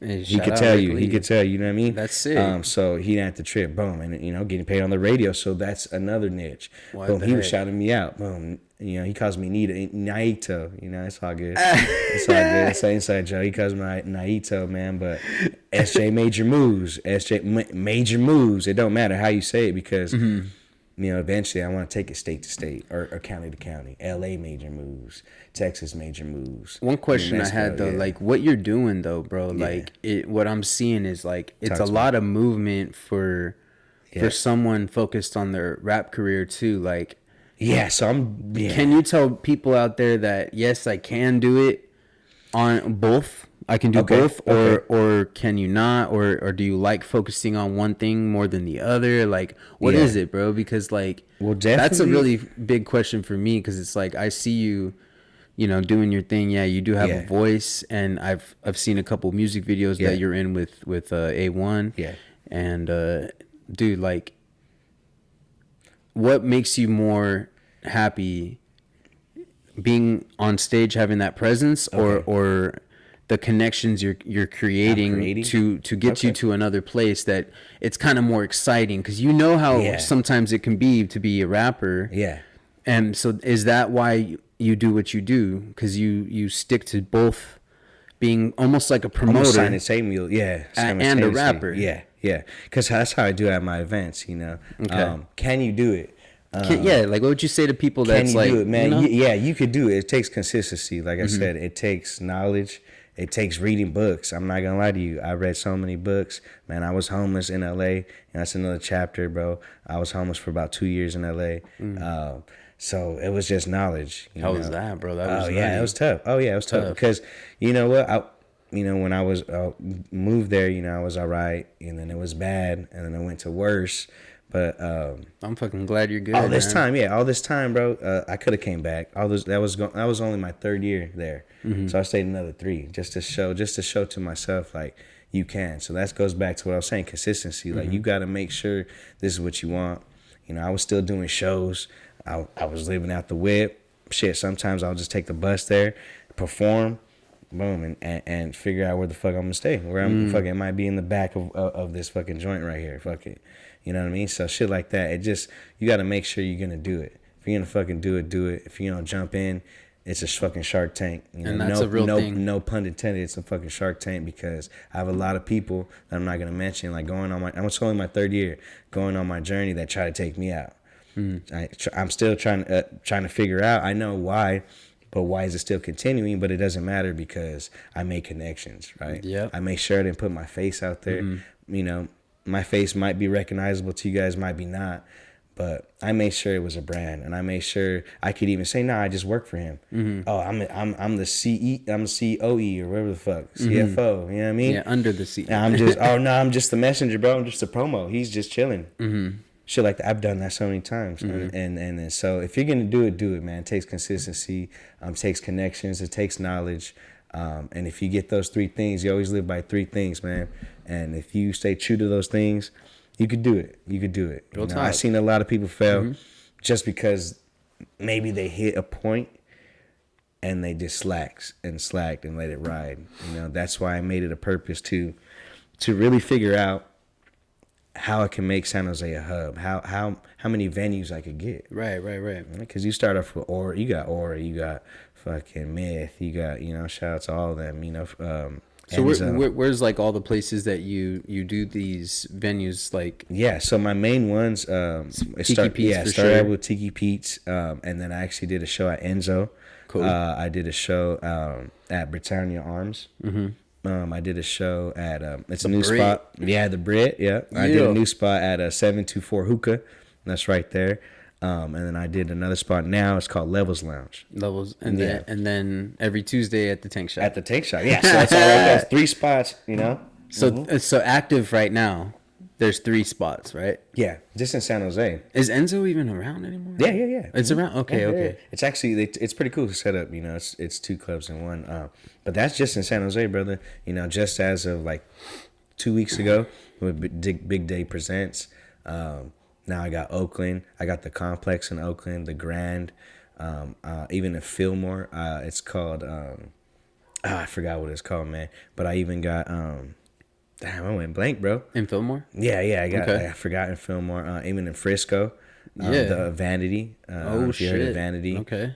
Hey, He could tell you. You know what I mean? That's it. So he didn't have to trip. Boom. And, you know, getting paid on the radio. So that's another niche. Boom. He was shouting me out. Boom. You know, he calls me Nieto. You know, it's all good. It's all good. It's an inside joke. He calls me Nieto, man. But SJ Major Moves. SJ Major Moves. It don't matter how you say it because, you know, eventually I want to take it state to state or county to county. LA Major Moves. Texas Major Moves. One question I had, though, like, what you're doing, though, bro, like, what I'm seeing is, like, it's a lot of movement for someone focused on their rap career, too. Like, yeah, so can you tell people out there that, yes, I can do it on both? I can do both, or can you not? Or do you like focusing on one thing more than the other? Like, what is it, bro? Because, like, that's a really big question for me because it's like I see you, you know, doing your thing. Yeah, you do have a voice, and I've seen a couple music videos that you're in with A1. Yeah, and dude, like, what makes you more happy, being on stage, having that presence, or the connections you're creating to get you to another place that it's kind of more exciting because you know how sometimes it can be to be a rapper. Yeah, and so is that why you do what you do? Because you stick to both, being almost like a promoter, and a rapper. Yeah, because that's how I do at my events. You know, can you do it? Like what would you say to people that's like, do it, man? You know? Yeah, you could do it. It takes consistency. Like I said, it takes knowledge. It takes reading books. I'm not gonna lie to you. I read so many books. Man, I was homeless in LA, and that's another chapter, bro. I was homeless for about 2 years in LA. So it was just knowledge. How was that, bro? It was tough. It was tough because you know what? When I was moved there, you know, I was all right, and then it was bad, and then it went to worse. But I'm fucking glad you're good. All this time, bro. I could have came back. That was only my 3rd year there, so I stayed another 3 just to show to myself like you can. So that goes back to what I was saying, consistency. Like you got to make sure this is what you want. You know, I was still doing shows. I was living out the whip. Shit, sometimes I'll just take the bus there, perform, boom, and figure out where the fuck I'm gonna stay. Where I'm fucking might be in the back of this fucking joint right here. Fuck it. You know what I mean? So shit like that. It just, you got to make sure you're going to do it. If you're going to fucking do it, do it. If you don't jump in, it's a fucking Shark Tank. You know? And that's a real thing. No pun intended. It's a fucking Shark Tank because I have a lot of people that I'm not going to mention, like I'm only my 3rd year, going on my journey that try to take me out. I'm still trying to figure out. I know why, but why is it still continuing? But it doesn't matter because I make connections, right? Yeah. I make sure I didn't put my face out there. You know, my face might be recognizable to you guys, might be not. But I made sure it was a brand, and I made sure I could even say, "Nah, I just work for him." Oh, I'm the I'm COE or whatever the fuck, CFO. You know what I mean? Yeah, under the seat. I'm just I'm just the messenger, bro. I'm just the promo. He's just chilling. Shit like that. I've done that so many times, and so if you're gonna do it, man. It takes consistency, takes connections, it takes knowledge, and if you get those three things, you always live by three things, man. And if you stay true to those things, you could do it. You could do it. You know, I've seen a lot of people fail just because maybe they hit a point and they just slacked and let it ride. You know, that's why I made it a purpose to really figure out how I can make San Jose a hub. How many venues I could get. Right. Because you start off with Aura, you got fucking Myth, you got, you know, shout out to all of them, you know. So where's like all the places that you do these venues like? Yeah, so my main ones started out with Tiki Pete's, and then I actually did a show at Enzo. Cool. I did a show at Britannia Arms. I did a show at it's a new spot. Yeah, the Brit. Yeah, I did a new spot at 724 Hookah. That's right there. And then I did another spot now. It's called Levels Lounge. And then every Tuesday at the Tank Shop. At the Tank Shop, yeah. So that's all right. That's 3 spots, you know. So active right now. There's 3 spots, right? Yeah, just in San Jose. Is Enzo even around anymore? Yeah. It's around. Okay. Yeah. It's actually it's pretty cool to set up. You know, it's 2 clubs in one. But that's just in San Jose, brother. You know, just as of like 2 weeks ago with Big Day Presents. Now I got Oakland. I got the Complex in Oakland, the Grand, even in Fillmore. It's called I forgot what it's called, man. But I even got damn, I went blank, bro. In Fillmore? Yeah. I forgot in Fillmore. Even in Frisco, the Vanity. If you heard of Vanity. Okay.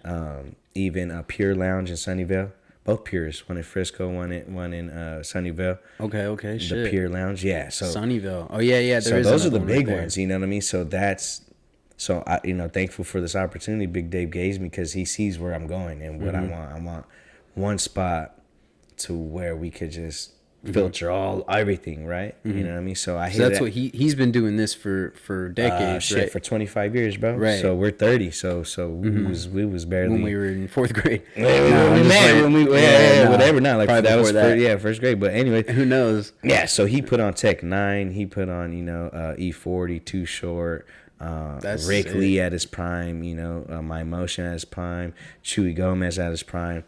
Even Pure Lounge in Sunnyvale. Both Pures, one in Frisco, one in Sunnyvale. Okay, shit. The Pure Lounge, yeah. So Sunnyvale. Oh yeah. So those are the big ones, you know what I mean? So I, you know, thankful for this opportunity Big Dave gave me because he sees where I'm going and what I want. I want one spot to where we could just filter everything, right? You know what I mean? So that's what he's been doing this for decades, right? For 25 years, bro. Right. So we're 30. So we was barely when we were in 4th grade. Whatever. Not like that was first grade. But anyway, who knows? Yeah. So he put on Tech 9. He put on E40, Too Short. Rick Lee at his prime. You know, My Emotion at his prime. Chewy Gomez at his prime.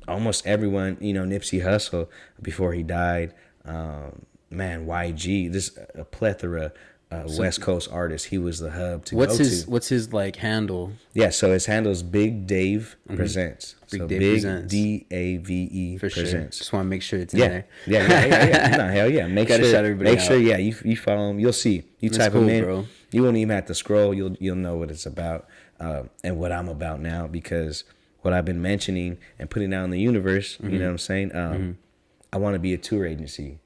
Almost everyone, you know, Nipsey Hussle before he died, man, YG, this a plethora West Coast artists. He was the hub to go to. What's his like handle? Yeah, so his handle is Big Dave Presents. Big Dave Presents. DAVE For Presents. Sure. Just want to make sure it's in there. Yeah. No, hell yeah. Make Gotta shout everybody out. Yeah, you follow him. You'll see. You That's type cool, him in. bro. You won't even have to scroll. You'll know what it's about and what I'm about now because what I've been mentioning and putting out in the universe, you know what I'm saying? I want to be a tour agency.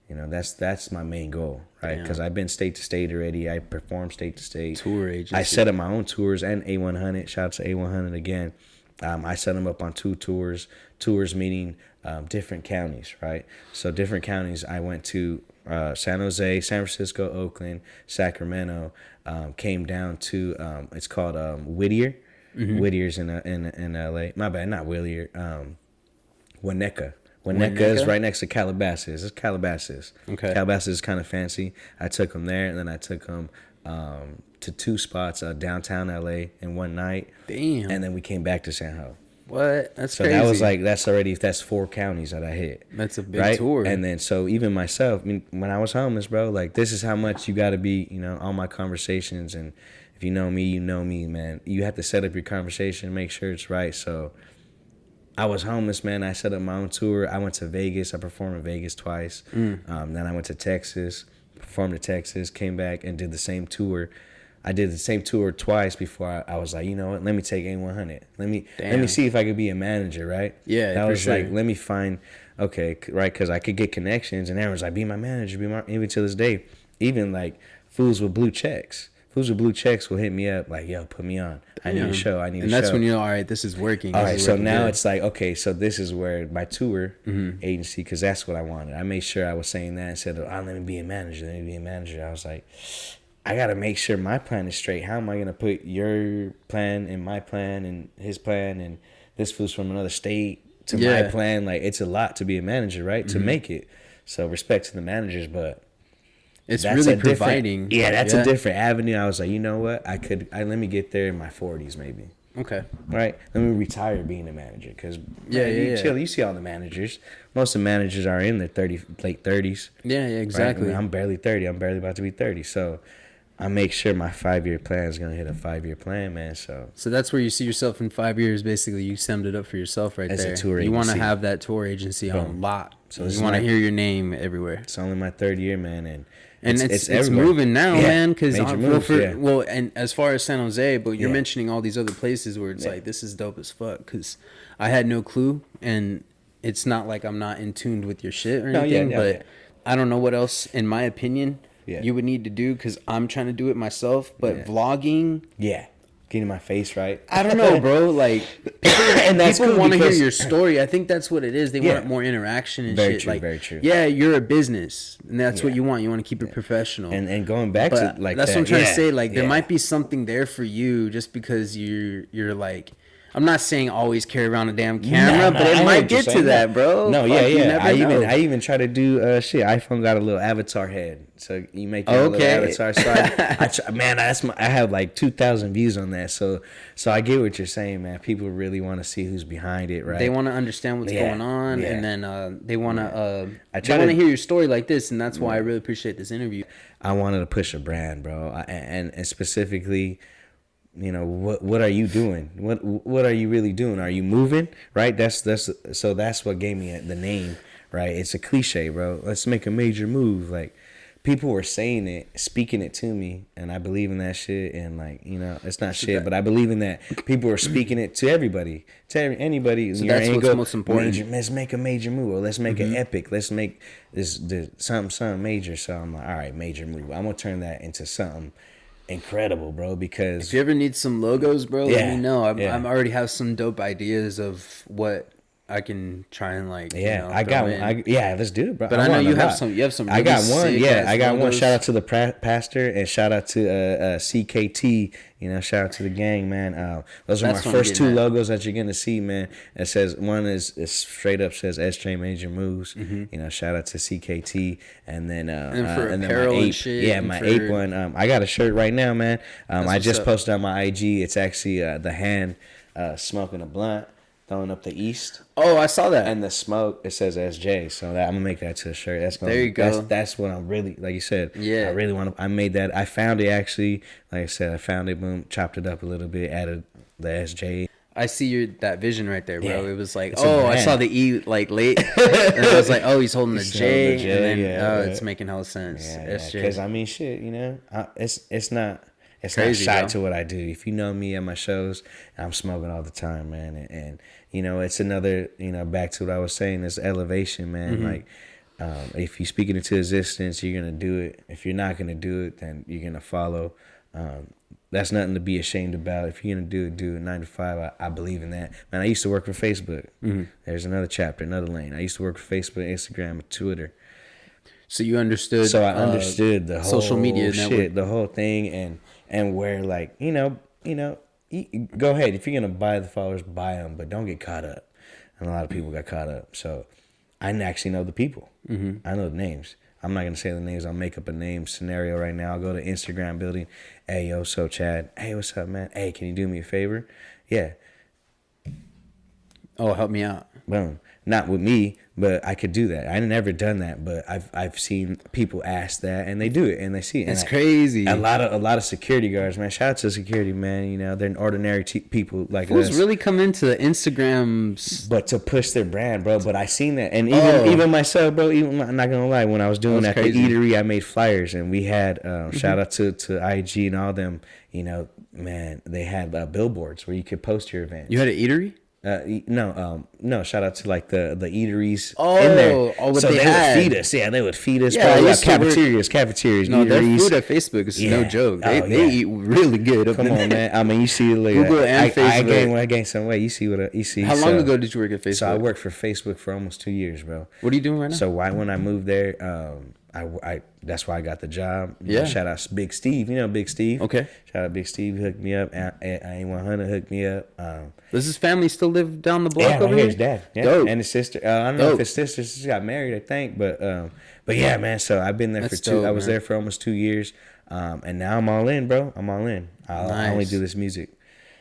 You know, that's my main goal, right? Because I've been state to state already. I perform state to state. Tour agency. I set up my own tours and A100. Shout out to A100 again. I set them up on 2 tours. Tours meaning different counties, right? So different counties. I went to San Jose, San Francisco, Oakland, Sacramento. Came down to it's called Whittier. Whittier's in LA. My bad, not Whittier. Winnetka. Winnetka is right next to Calabasas. It's Calabasas. Okay. Calabasas is kind of fancy. I took them there, and then I took them to 2 spots downtown LA in one night. Damn. And then we came back to San Jose. What? That's so crazy. That was like that's 4 counties that I hit. That's a big tour. And then so even myself, I mean, when I was homeless, bro, like this is how much you got to be, you know, on my conversations and. If you know me, man. You have to set up your conversation, make sure it's right. So I was homeless, man. I set up my own tour. I went to Vegas. I performed in Vegas twice. Then I went to Texas, performed in Texas, came back and did the same tour. I did the same tour twice before I was like, you know what? Let me take A100. Let me see if I could be a manager, right? Yeah, that was sure. like, let me find, okay, right? Because I could get connections, and everyone's like, be my manager, even to this day, even like fools with blue checks. Fools with blue checks will hit me up like, yo, put me on. I need a show. I need a show. And that's when you know, all right, this is working. All right, so now it's like, okay, so this is where my tour agency, because that's what I wanted. I made sure I was saying that and said, oh, let me be a manager. Let me be a manager. I was like, I got to make sure my plan is straight. How am I going to put your plan and my plan and his plan and this fool's from another state to my plan? Like, it's a lot to be a manager, right? To make it. So respect to the managers, but it's really providing. That's a different avenue. I was like, you know what? Let me get there in my 40s maybe. Okay. Right? Let me retire being a manager because chill. You see all the managers. Most of the managers are in their late 30s. Yeah, exactly. Right? I mean, I'm barely 30. I'm barely about to be 30. So I make sure my 5-year plan is going to hit a 5-year plan, man. So that's where you see yourself in 5 years. Basically, you summed it up for yourself right as there. A tour agency. You want to have that tour agency on a lot. So you want to hear your name everywhere. It's only my 3rd year, man, and it's moving now, man. Because and as far as San Jose, but you're mentioning all these other places where it's like this is dope as fuck. Because I had no clue, and it's not like I'm not in tune with your shit or anything, but I don't know what else, in my opinion, you would need to do because I'm trying to do it myself. But vlogging, getting my face right. I don't know, bro. Like, and that's people want to hear your story. I think that's what it is. They want more interaction and very shit. True, like, very true. Yeah, you're a business, and that's what you want. You want to keep it professional. And going back to like that's what I'm trying to say. Like, there might be something there for you just because you're like. I'm not saying always carry around a damn camera, but it might get to that, bro. No, I even try to do shit. iPhone got a little avatar head, so you make your little avatar. So I have like 2,000 views on that. So I get what you're saying, man. People really want to see who's behind it, right? They want to understand what's going on, and then they want to hear your story like this, and that's why I really appreciate this interview. I wanted to push a brand, bro, and specifically. You know, what are you doing? What are you really doing? Are you moving? Right? That's what gave me the name, right? It's a cliche, bro. Let's make a major move. Like, people were saying it, speaking it to me, and I believe in that shit. And like, you know, it's not shit, but I believe in that. People are speaking it to everybody, anybody. So that's what's most important. Let's make a major move, or let's make an epic. Let's make this something major. So I'm like, all right, major move. I'm gonna turn that into something incredible, bro. Because if you ever need some logos, bro, let me know. I already have some dope ideas of what I can try and like. I got one. Let's do it, bro. But I know you have some. You have some. Really I got one. I got logos. one. Shout out to the pastor and shout out to CKT. You know, shout out to the gang, man. Those are my first 2 logos that you're gonna see, man. It says one is straight up says SJ Major Moves. You know, shout out to CKT, and then and then my ape, shit, my ape one. I got a shirt right now, man. I just posted on my IG. It's actually the hand smoking a blunt. Throwing up the East. Oh, I saw that. And the smoke, it says SJ. So I'm gonna make that to a shirt. There you go. That's what I'm really, like you said. Yeah. I really want to. I made that. I found it actually. Like I said, I found it. Boom, chopped it up a little bit. Added the SJ. I see that vision right there, bro. Yeah. It was like, I saw the E like late, and I was like, oh, he's holding the J, and then it's making hell sense. SJ. Because I mean, shit, you know, it's not. It's crazy, not shy to what I do. If you know me at my shows, I'm smoking all the time, man. And you know, it's another, you know, back to what I was saying, this elevation, man. Like, if you speak it into existence, you're going to do it. If you're not going to do it, then you're going to follow. That's nothing to be ashamed about. If you're going to do it 9 to 5. I believe in that. Man, I used to work for Facebook. There's another chapter, another lane. I used to work for Facebook, Instagram, Twitter. So you understood. So I understood the whole social media shit, network. The whole thing, and where, like, you know, go ahead. If you're gonna buy the followers, buy them, but don't get caught up. And a lot of people got caught up. So I actually know the people. I know the names. I'm not gonna say the names. I'll make up a name scenario right now. I'll go to Instagram building. Hey, yo, so Chad. Hey, what's up, man? Hey, can you do me a favor? Yeah. Oh, help me out. Boom. Not with me, but I could do that. I never done that, but I've seen people ask that, and they do it, and they see it. It's crazy. A lot of security guards, man. Shout out to security, man. You know, they're ordinary people like us. Who's really come into the Instagrams, but to push their brand, bro. But I seen that, and even myself, bro. Even I'm not gonna lie, when I was doing at the eatery, I made flyers, and we had shout out to IG and all them. You know, man, they had billboards where you could post your events. You had an eatery? No. Shout out to like the eateries Oh, in there. oh, what so they they had. would feed us. Yeah, they would feed us. Yeah, I bro. used to work- Cafeterias, No, their eateries. food at Facebook is no Yeah. joke. Oh, They yeah. eat really good. Up Come in on, there. man. I mean, you see, like, Google and I Facebook. gained some weight. You see what you see. How long so, ago did you work at Facebook? So I worked for Facebook for almost 2 years, bro. What are you doing right now? So when I moved there, I that's why I got the job. Yeah. Shout out to Big Steve. You know Big Steve. Okay. Shout out Big Steve. He hooked me up. A100 hooked me up. Does his family still live down the block Yeah, over right here? his dad. Yeah. Dope. And his sister. I don't know Dope. if his sister just got married, I think, but yeah, man. So I've been there That's for 2. dope, I was man. there for almost 2 years, and now I'm all in, bro. I'm all in. I only Nice. do this music.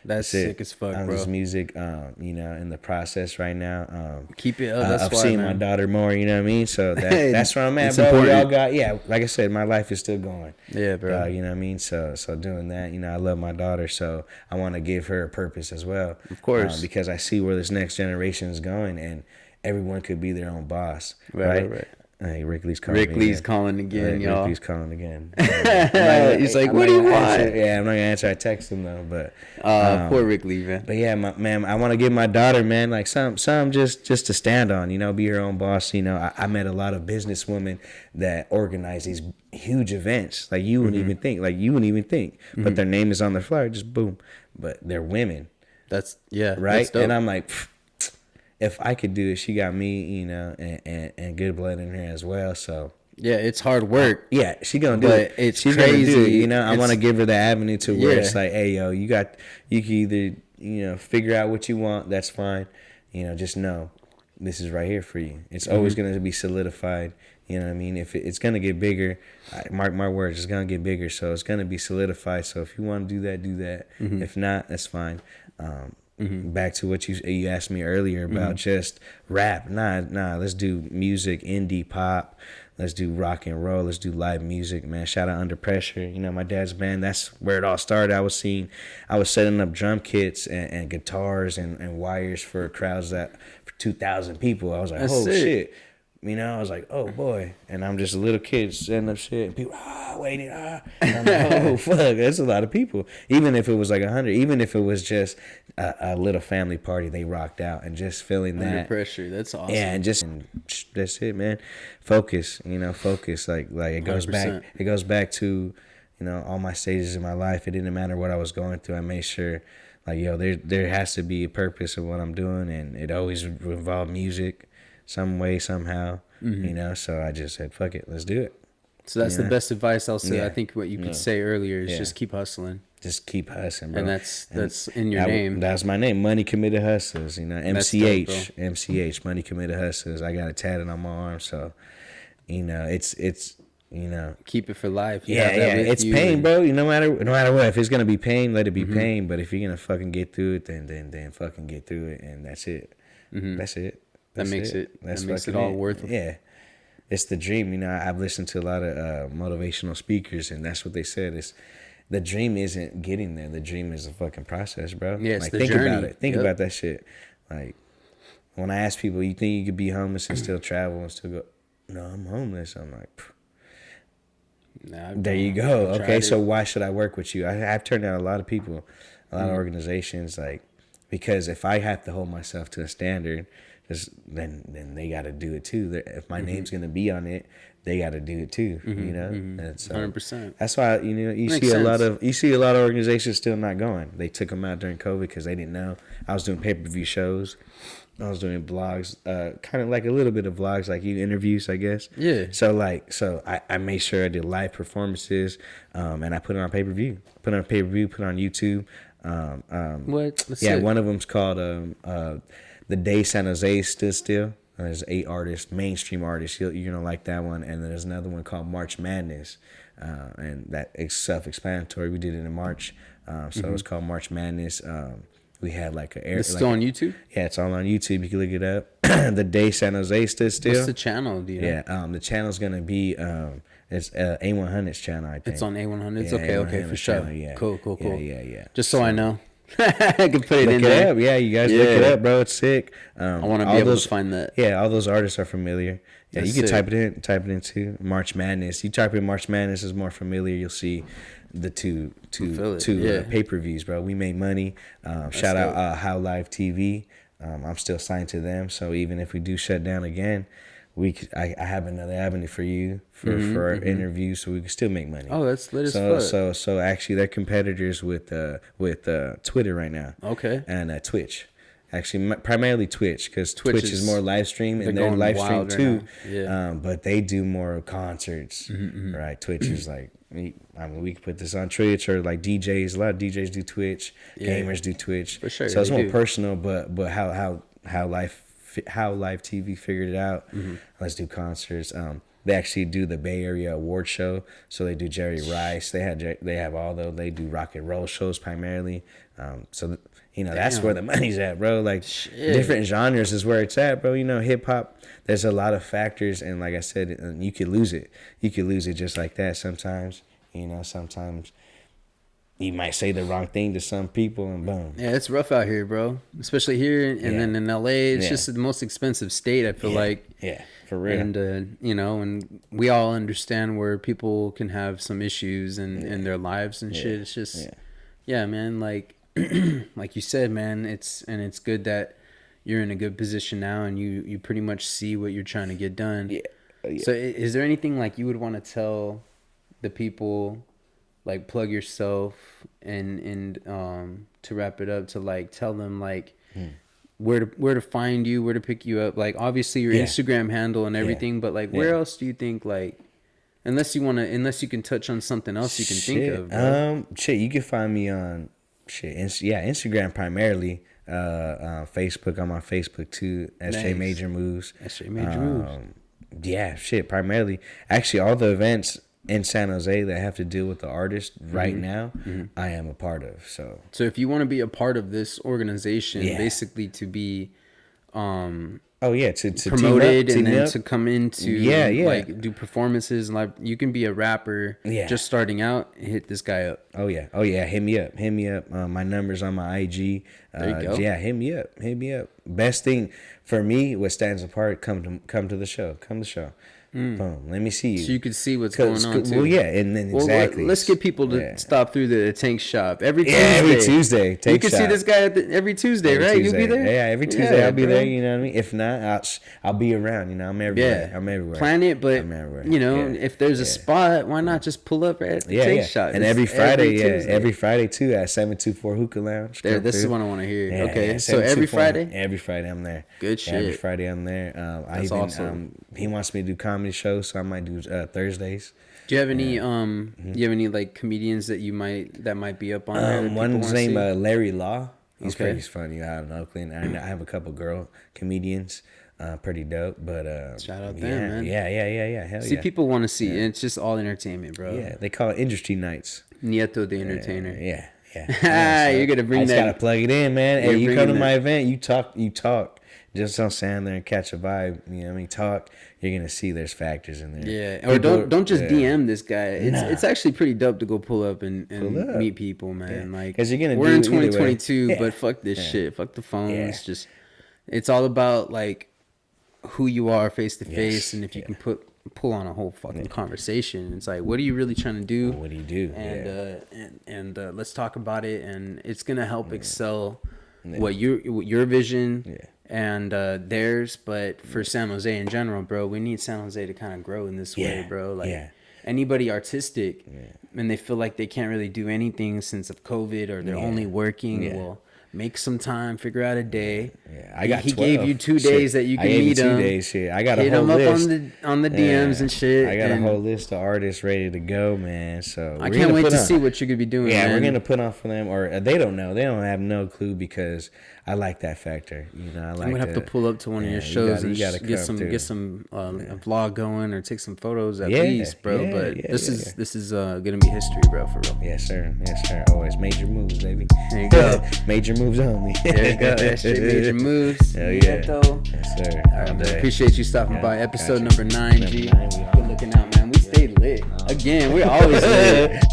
That's sick as fuck, I'm bro. this music, in the process right now. Keep it up. That's I've why, seen man. my daughter more, you know what I mean? So that's where I'm at, It's bro. We all important. got, like I said, my life is still going. Yeah, bro. You know what I mean? So doing that, I love my daughter, so I want to give her a purpose as well. Of course. Because I see where this next generation is going, and everyone could be their own boss, right? Hey, Rick Lee's calling. calling again, Rick y'all. Lee's calling again. He's like, "What do you want?" Yeah, I'm not gonna answer. I text him though, but Poor Rick Lee, man. but yeah, man, I want to give my daughter, man, like some just to stand on, be her own boss. I met a lot of businesswomen that organize these huge events, like you wouldn't even think, but their name is on the flyer, just boom. But they're women, That's right? That's dope. And I'm like, if I could do it, she got me, and good blood in her as well. So yeah, it's hard work. yeah, she gonna do But it. it's She's gonna do crazy. it. I want to give her the avenue to where Yeah. it's like, hey, yo, you can either figure out what you want. That's fine. Just know this is right here for you. It's always gonna be solidified. You know what I mean? If it's gonna get bigger, mark my words, it's gonna get bigger. So it's gonna be solidified. So if you want to do that, do that. If not, that's fine. Back to what you asked me earlier about just rap. Nah. Let's do music, indie pop. Let's do rock and roll. Let's do live music, man. Shout out Under Pressure. My dad's band. That's where it all started. I was setting up drum kits and guitars and wires for crowds for 2,000 people. I was like, That's oh sick. shit. I was like, oh boy. And I'm just a little kid setting up shit, and people, waiting, And I'm like, oh fuck, that's a lot of people. Even if it was like 100, even if it was just a little family party, they rocked out, and just feeling Under that. pressure. That's awesome. Yeah, and that's it, man. Focus, focus. Like it goes 100%. back. It goes back to, all my stages in my life. It didn't matter what I was going through. I made sure, like, there has to be a purpose of what I'm doing, and it always involved music, some way, somehow. So I just said, fuck it, let's do it. So that's the best advice I'll say. Yeah. I think what you could say earlier is Yeah. just keep hustling. Just keep hustling, bro. And that's in your name. That's my name, Money Committed Hustlers. That's MCH, dope, MCH, Money Committed Hustlers. I got it tatted on my arm, so it's Keep it for life. You have yeah. that with It's you pain, and- bro. No matter what, if it's gonna be pain, let it be pain. But if you're gonna fucking get through it, then fucking get through it, and that's it. That's it. That makes it all worth it. Yeah. It's the dream. I've listened to a lot of motivational speakers, and that's what they said. Is the dream isn't getting there. The dream is the fucking process, bro. Yeah, it's like, the think journey. about it. Think Yep. about that shit. Like, when I ask people, you think you could be homeless and still travel and still go? No, I'm homeless. I'm like, pff. Nah, There you go. I've Okay, tried so it. why should I work with you? I've turned down a lot of people, a lot of organizations, like, because if I have to hold myself to a standard, then they got to do it too. If my name's gonna be on it, they got to do it too. And so 100%. that's why you Makes see a lot sense. of organizations still not going. They took them out during COVID because they didn't know. I was doing pay-per-view shows. I was doing blogs, kind of like a little bit of vlogs, like you interviews, I guess. Yeah. So I made sure I did live performances, and I put it on pay-per-view. Put on YouTube. What? That's Yeah, sick. one of them's called The Day San Jose Stood Still. There's 8 artists, mainstream artists. You're gonna like that one. And there's another one called March Madness, and that is self-explanatory. We did it in March, so it was called March Madness. We had like a It's still on YouTube? Yeah, it's all on YouTube. You can look it up. The Day San Jose Stood Still. What's the channel? Do you know? Yeah, the channel's gonna be it's A100's channel. I think It's on A100s? Yeah, Okay, for A100's sure. channel, yeah. Cool. Yeah. Just so I know. I can put it Look in it there. up. Yeah, you guys look it Yeah. up, bro. It's sick. I want to be able to find that. Yeah, all those artists are familiar. Yeah, That's you can sick. type it in too. March Madness. You type in March Madness is more familiar. You'll see the two Feel it, yeah. pay-per-views, bro. We made money. Shout out How Live TV. I'm still signed to them. So even if we do shut down again, I have another avenue for you for our interviews, so we can still make money. Oh, that's lit as fuck. So actually, they're competitors with Twitter right now. Okay. And Twitch. Actually, primarily Twitch, because Twitch is more live stream, and they're live stream too. Right, yeah. But they do more concerts, right? Twitch is like, we can put this on Twitch, or like DJs. A lot of DJs do Twitch. Gamers do Twitch. For sure. So it's more personal, but how live TV figured it out. Let's do concerts. They actually do the Bay Area award show, so they do Jerry Rice. They have all those. They do rock and roll shows primarily. That's where the money's at, bro. Like, different genres is where it's at, bro. Hip hop. There's a lot of factors, and like I said, you could lose it. You could lose it just like that. Sometimes, sometimes you might say the wrong thing to some people, and boom. Yeah, it's rough out here, bro. Especially here, and then in LA, it's just the most expensive state. I feel like. Yeah, for real. And and we all understand where people can have some issues in their lives and shit. It's just, man. Like, like you said, man. It's good that you're in a good position now, and you pretty much see what you're trying to get done. Yeah. So, is there anything like you would want to tell the people? Like, plug yourself and to wrap it up, to like tell them like where to find you, where to pick you up. Like, obviously your Instagram handle and everything, but like where else do you think, like, unless you can touch on something else you can think of, bro. You can find me on Instagram primarily. Facebook, I'm on Facebook too. SJ Major Moves. SJ Major Moves. Primarily. Actually, all the events in San Jose that have to deal with the artist right now, I am a part of. So if you want to be a part of this organization, basically to be to promoted team and then up. to come into like do performances, and like you can be a rapper just starting out, hit this guy up. Oh yeah, hit me up. My number's on my IG. There you go. Hit me up. Best thing for me, what stands apart, come to the show. Boom. Let me see you. So you can see what's going on too. Well, yeah, and then exactly. Let's get people to stop through the tank shop every Tuesday. Every Tuesday. You can see this guy every Tuesday, right? Tuesday. You'll be there. Yeah, every Tuesday I'll be there. You know what I mean? If not, I'll be around. I'm everywhere. I'm everywhere. Plan it, but if there's a spot, why not just pull up at the tank shop? And every Friday too at 724 Hookah Lounge. This is what I want to hear. Okay, so every Friday. Every Friday I'm there. Good shit. Every Friday I'm there. That's awesome. He wants me to do comedy shows, so I might do Thursdays. Do you have any do you have any like comedians that might be up on there? One's named Larry Law. He's pretty funny out in Oakland. I have a couple girl comedians, pretty dope. But shout out them, man. Yeah. Hell see, people want to see it. It's just all entertainment, bro. Yeah, they call it industry nights. Nieto the entertainer. Yeah. You're gonna bring that. I just gotta plug it in, man. Hey, you come to my event, you talk. Just don't stand there and catch a vibe. You know what I mean? Talk. You're gonna see there's factors in there. Yeah. Or don't just DM this guy. It's actually pretty dope to go pull up and meet people, man. Like, because we're in 2022, but fuck this shit. Fuck the phones. Just it's all about like who you are face to face, and if you can pull on a whole fucking conversation. It's like, what are you really trying to do? What do you do? And let's talk about it, and it's gonna help excel what your vision and theirs. But for San Jose in general, bro, we need San Jose to kind of grow in this way, bro. Like anybody artistic, and they feel like they can't really do anything since of COVID, or they're only working. Well, make some time, figure out a day. Yeah, he gave you 2 days that you can meet him. 2 days, shit. I got a hit whole him list. up on the DMs and shit. I got a whole list of artists ready to go, man. So I can't wait to see what you're gonna be doing. Yeah, man. we're gonna put on for them, or they don't know. They don't have no clue, because I like that factor. I like. I'm gonna have to pull up to one of your shows and get some vlog going, or take some photos at least, bro. This is gonna be history, bro, for real. Yes, sir. Always major moves, baby. There you go. Major moves only. There you go. That's straight major moves. Hell yeah. Yes, sir. All right, man. Appreciate you stopping by. Episode number 9, G. Good looking out, man. We stayed lit. Again, we're always lit.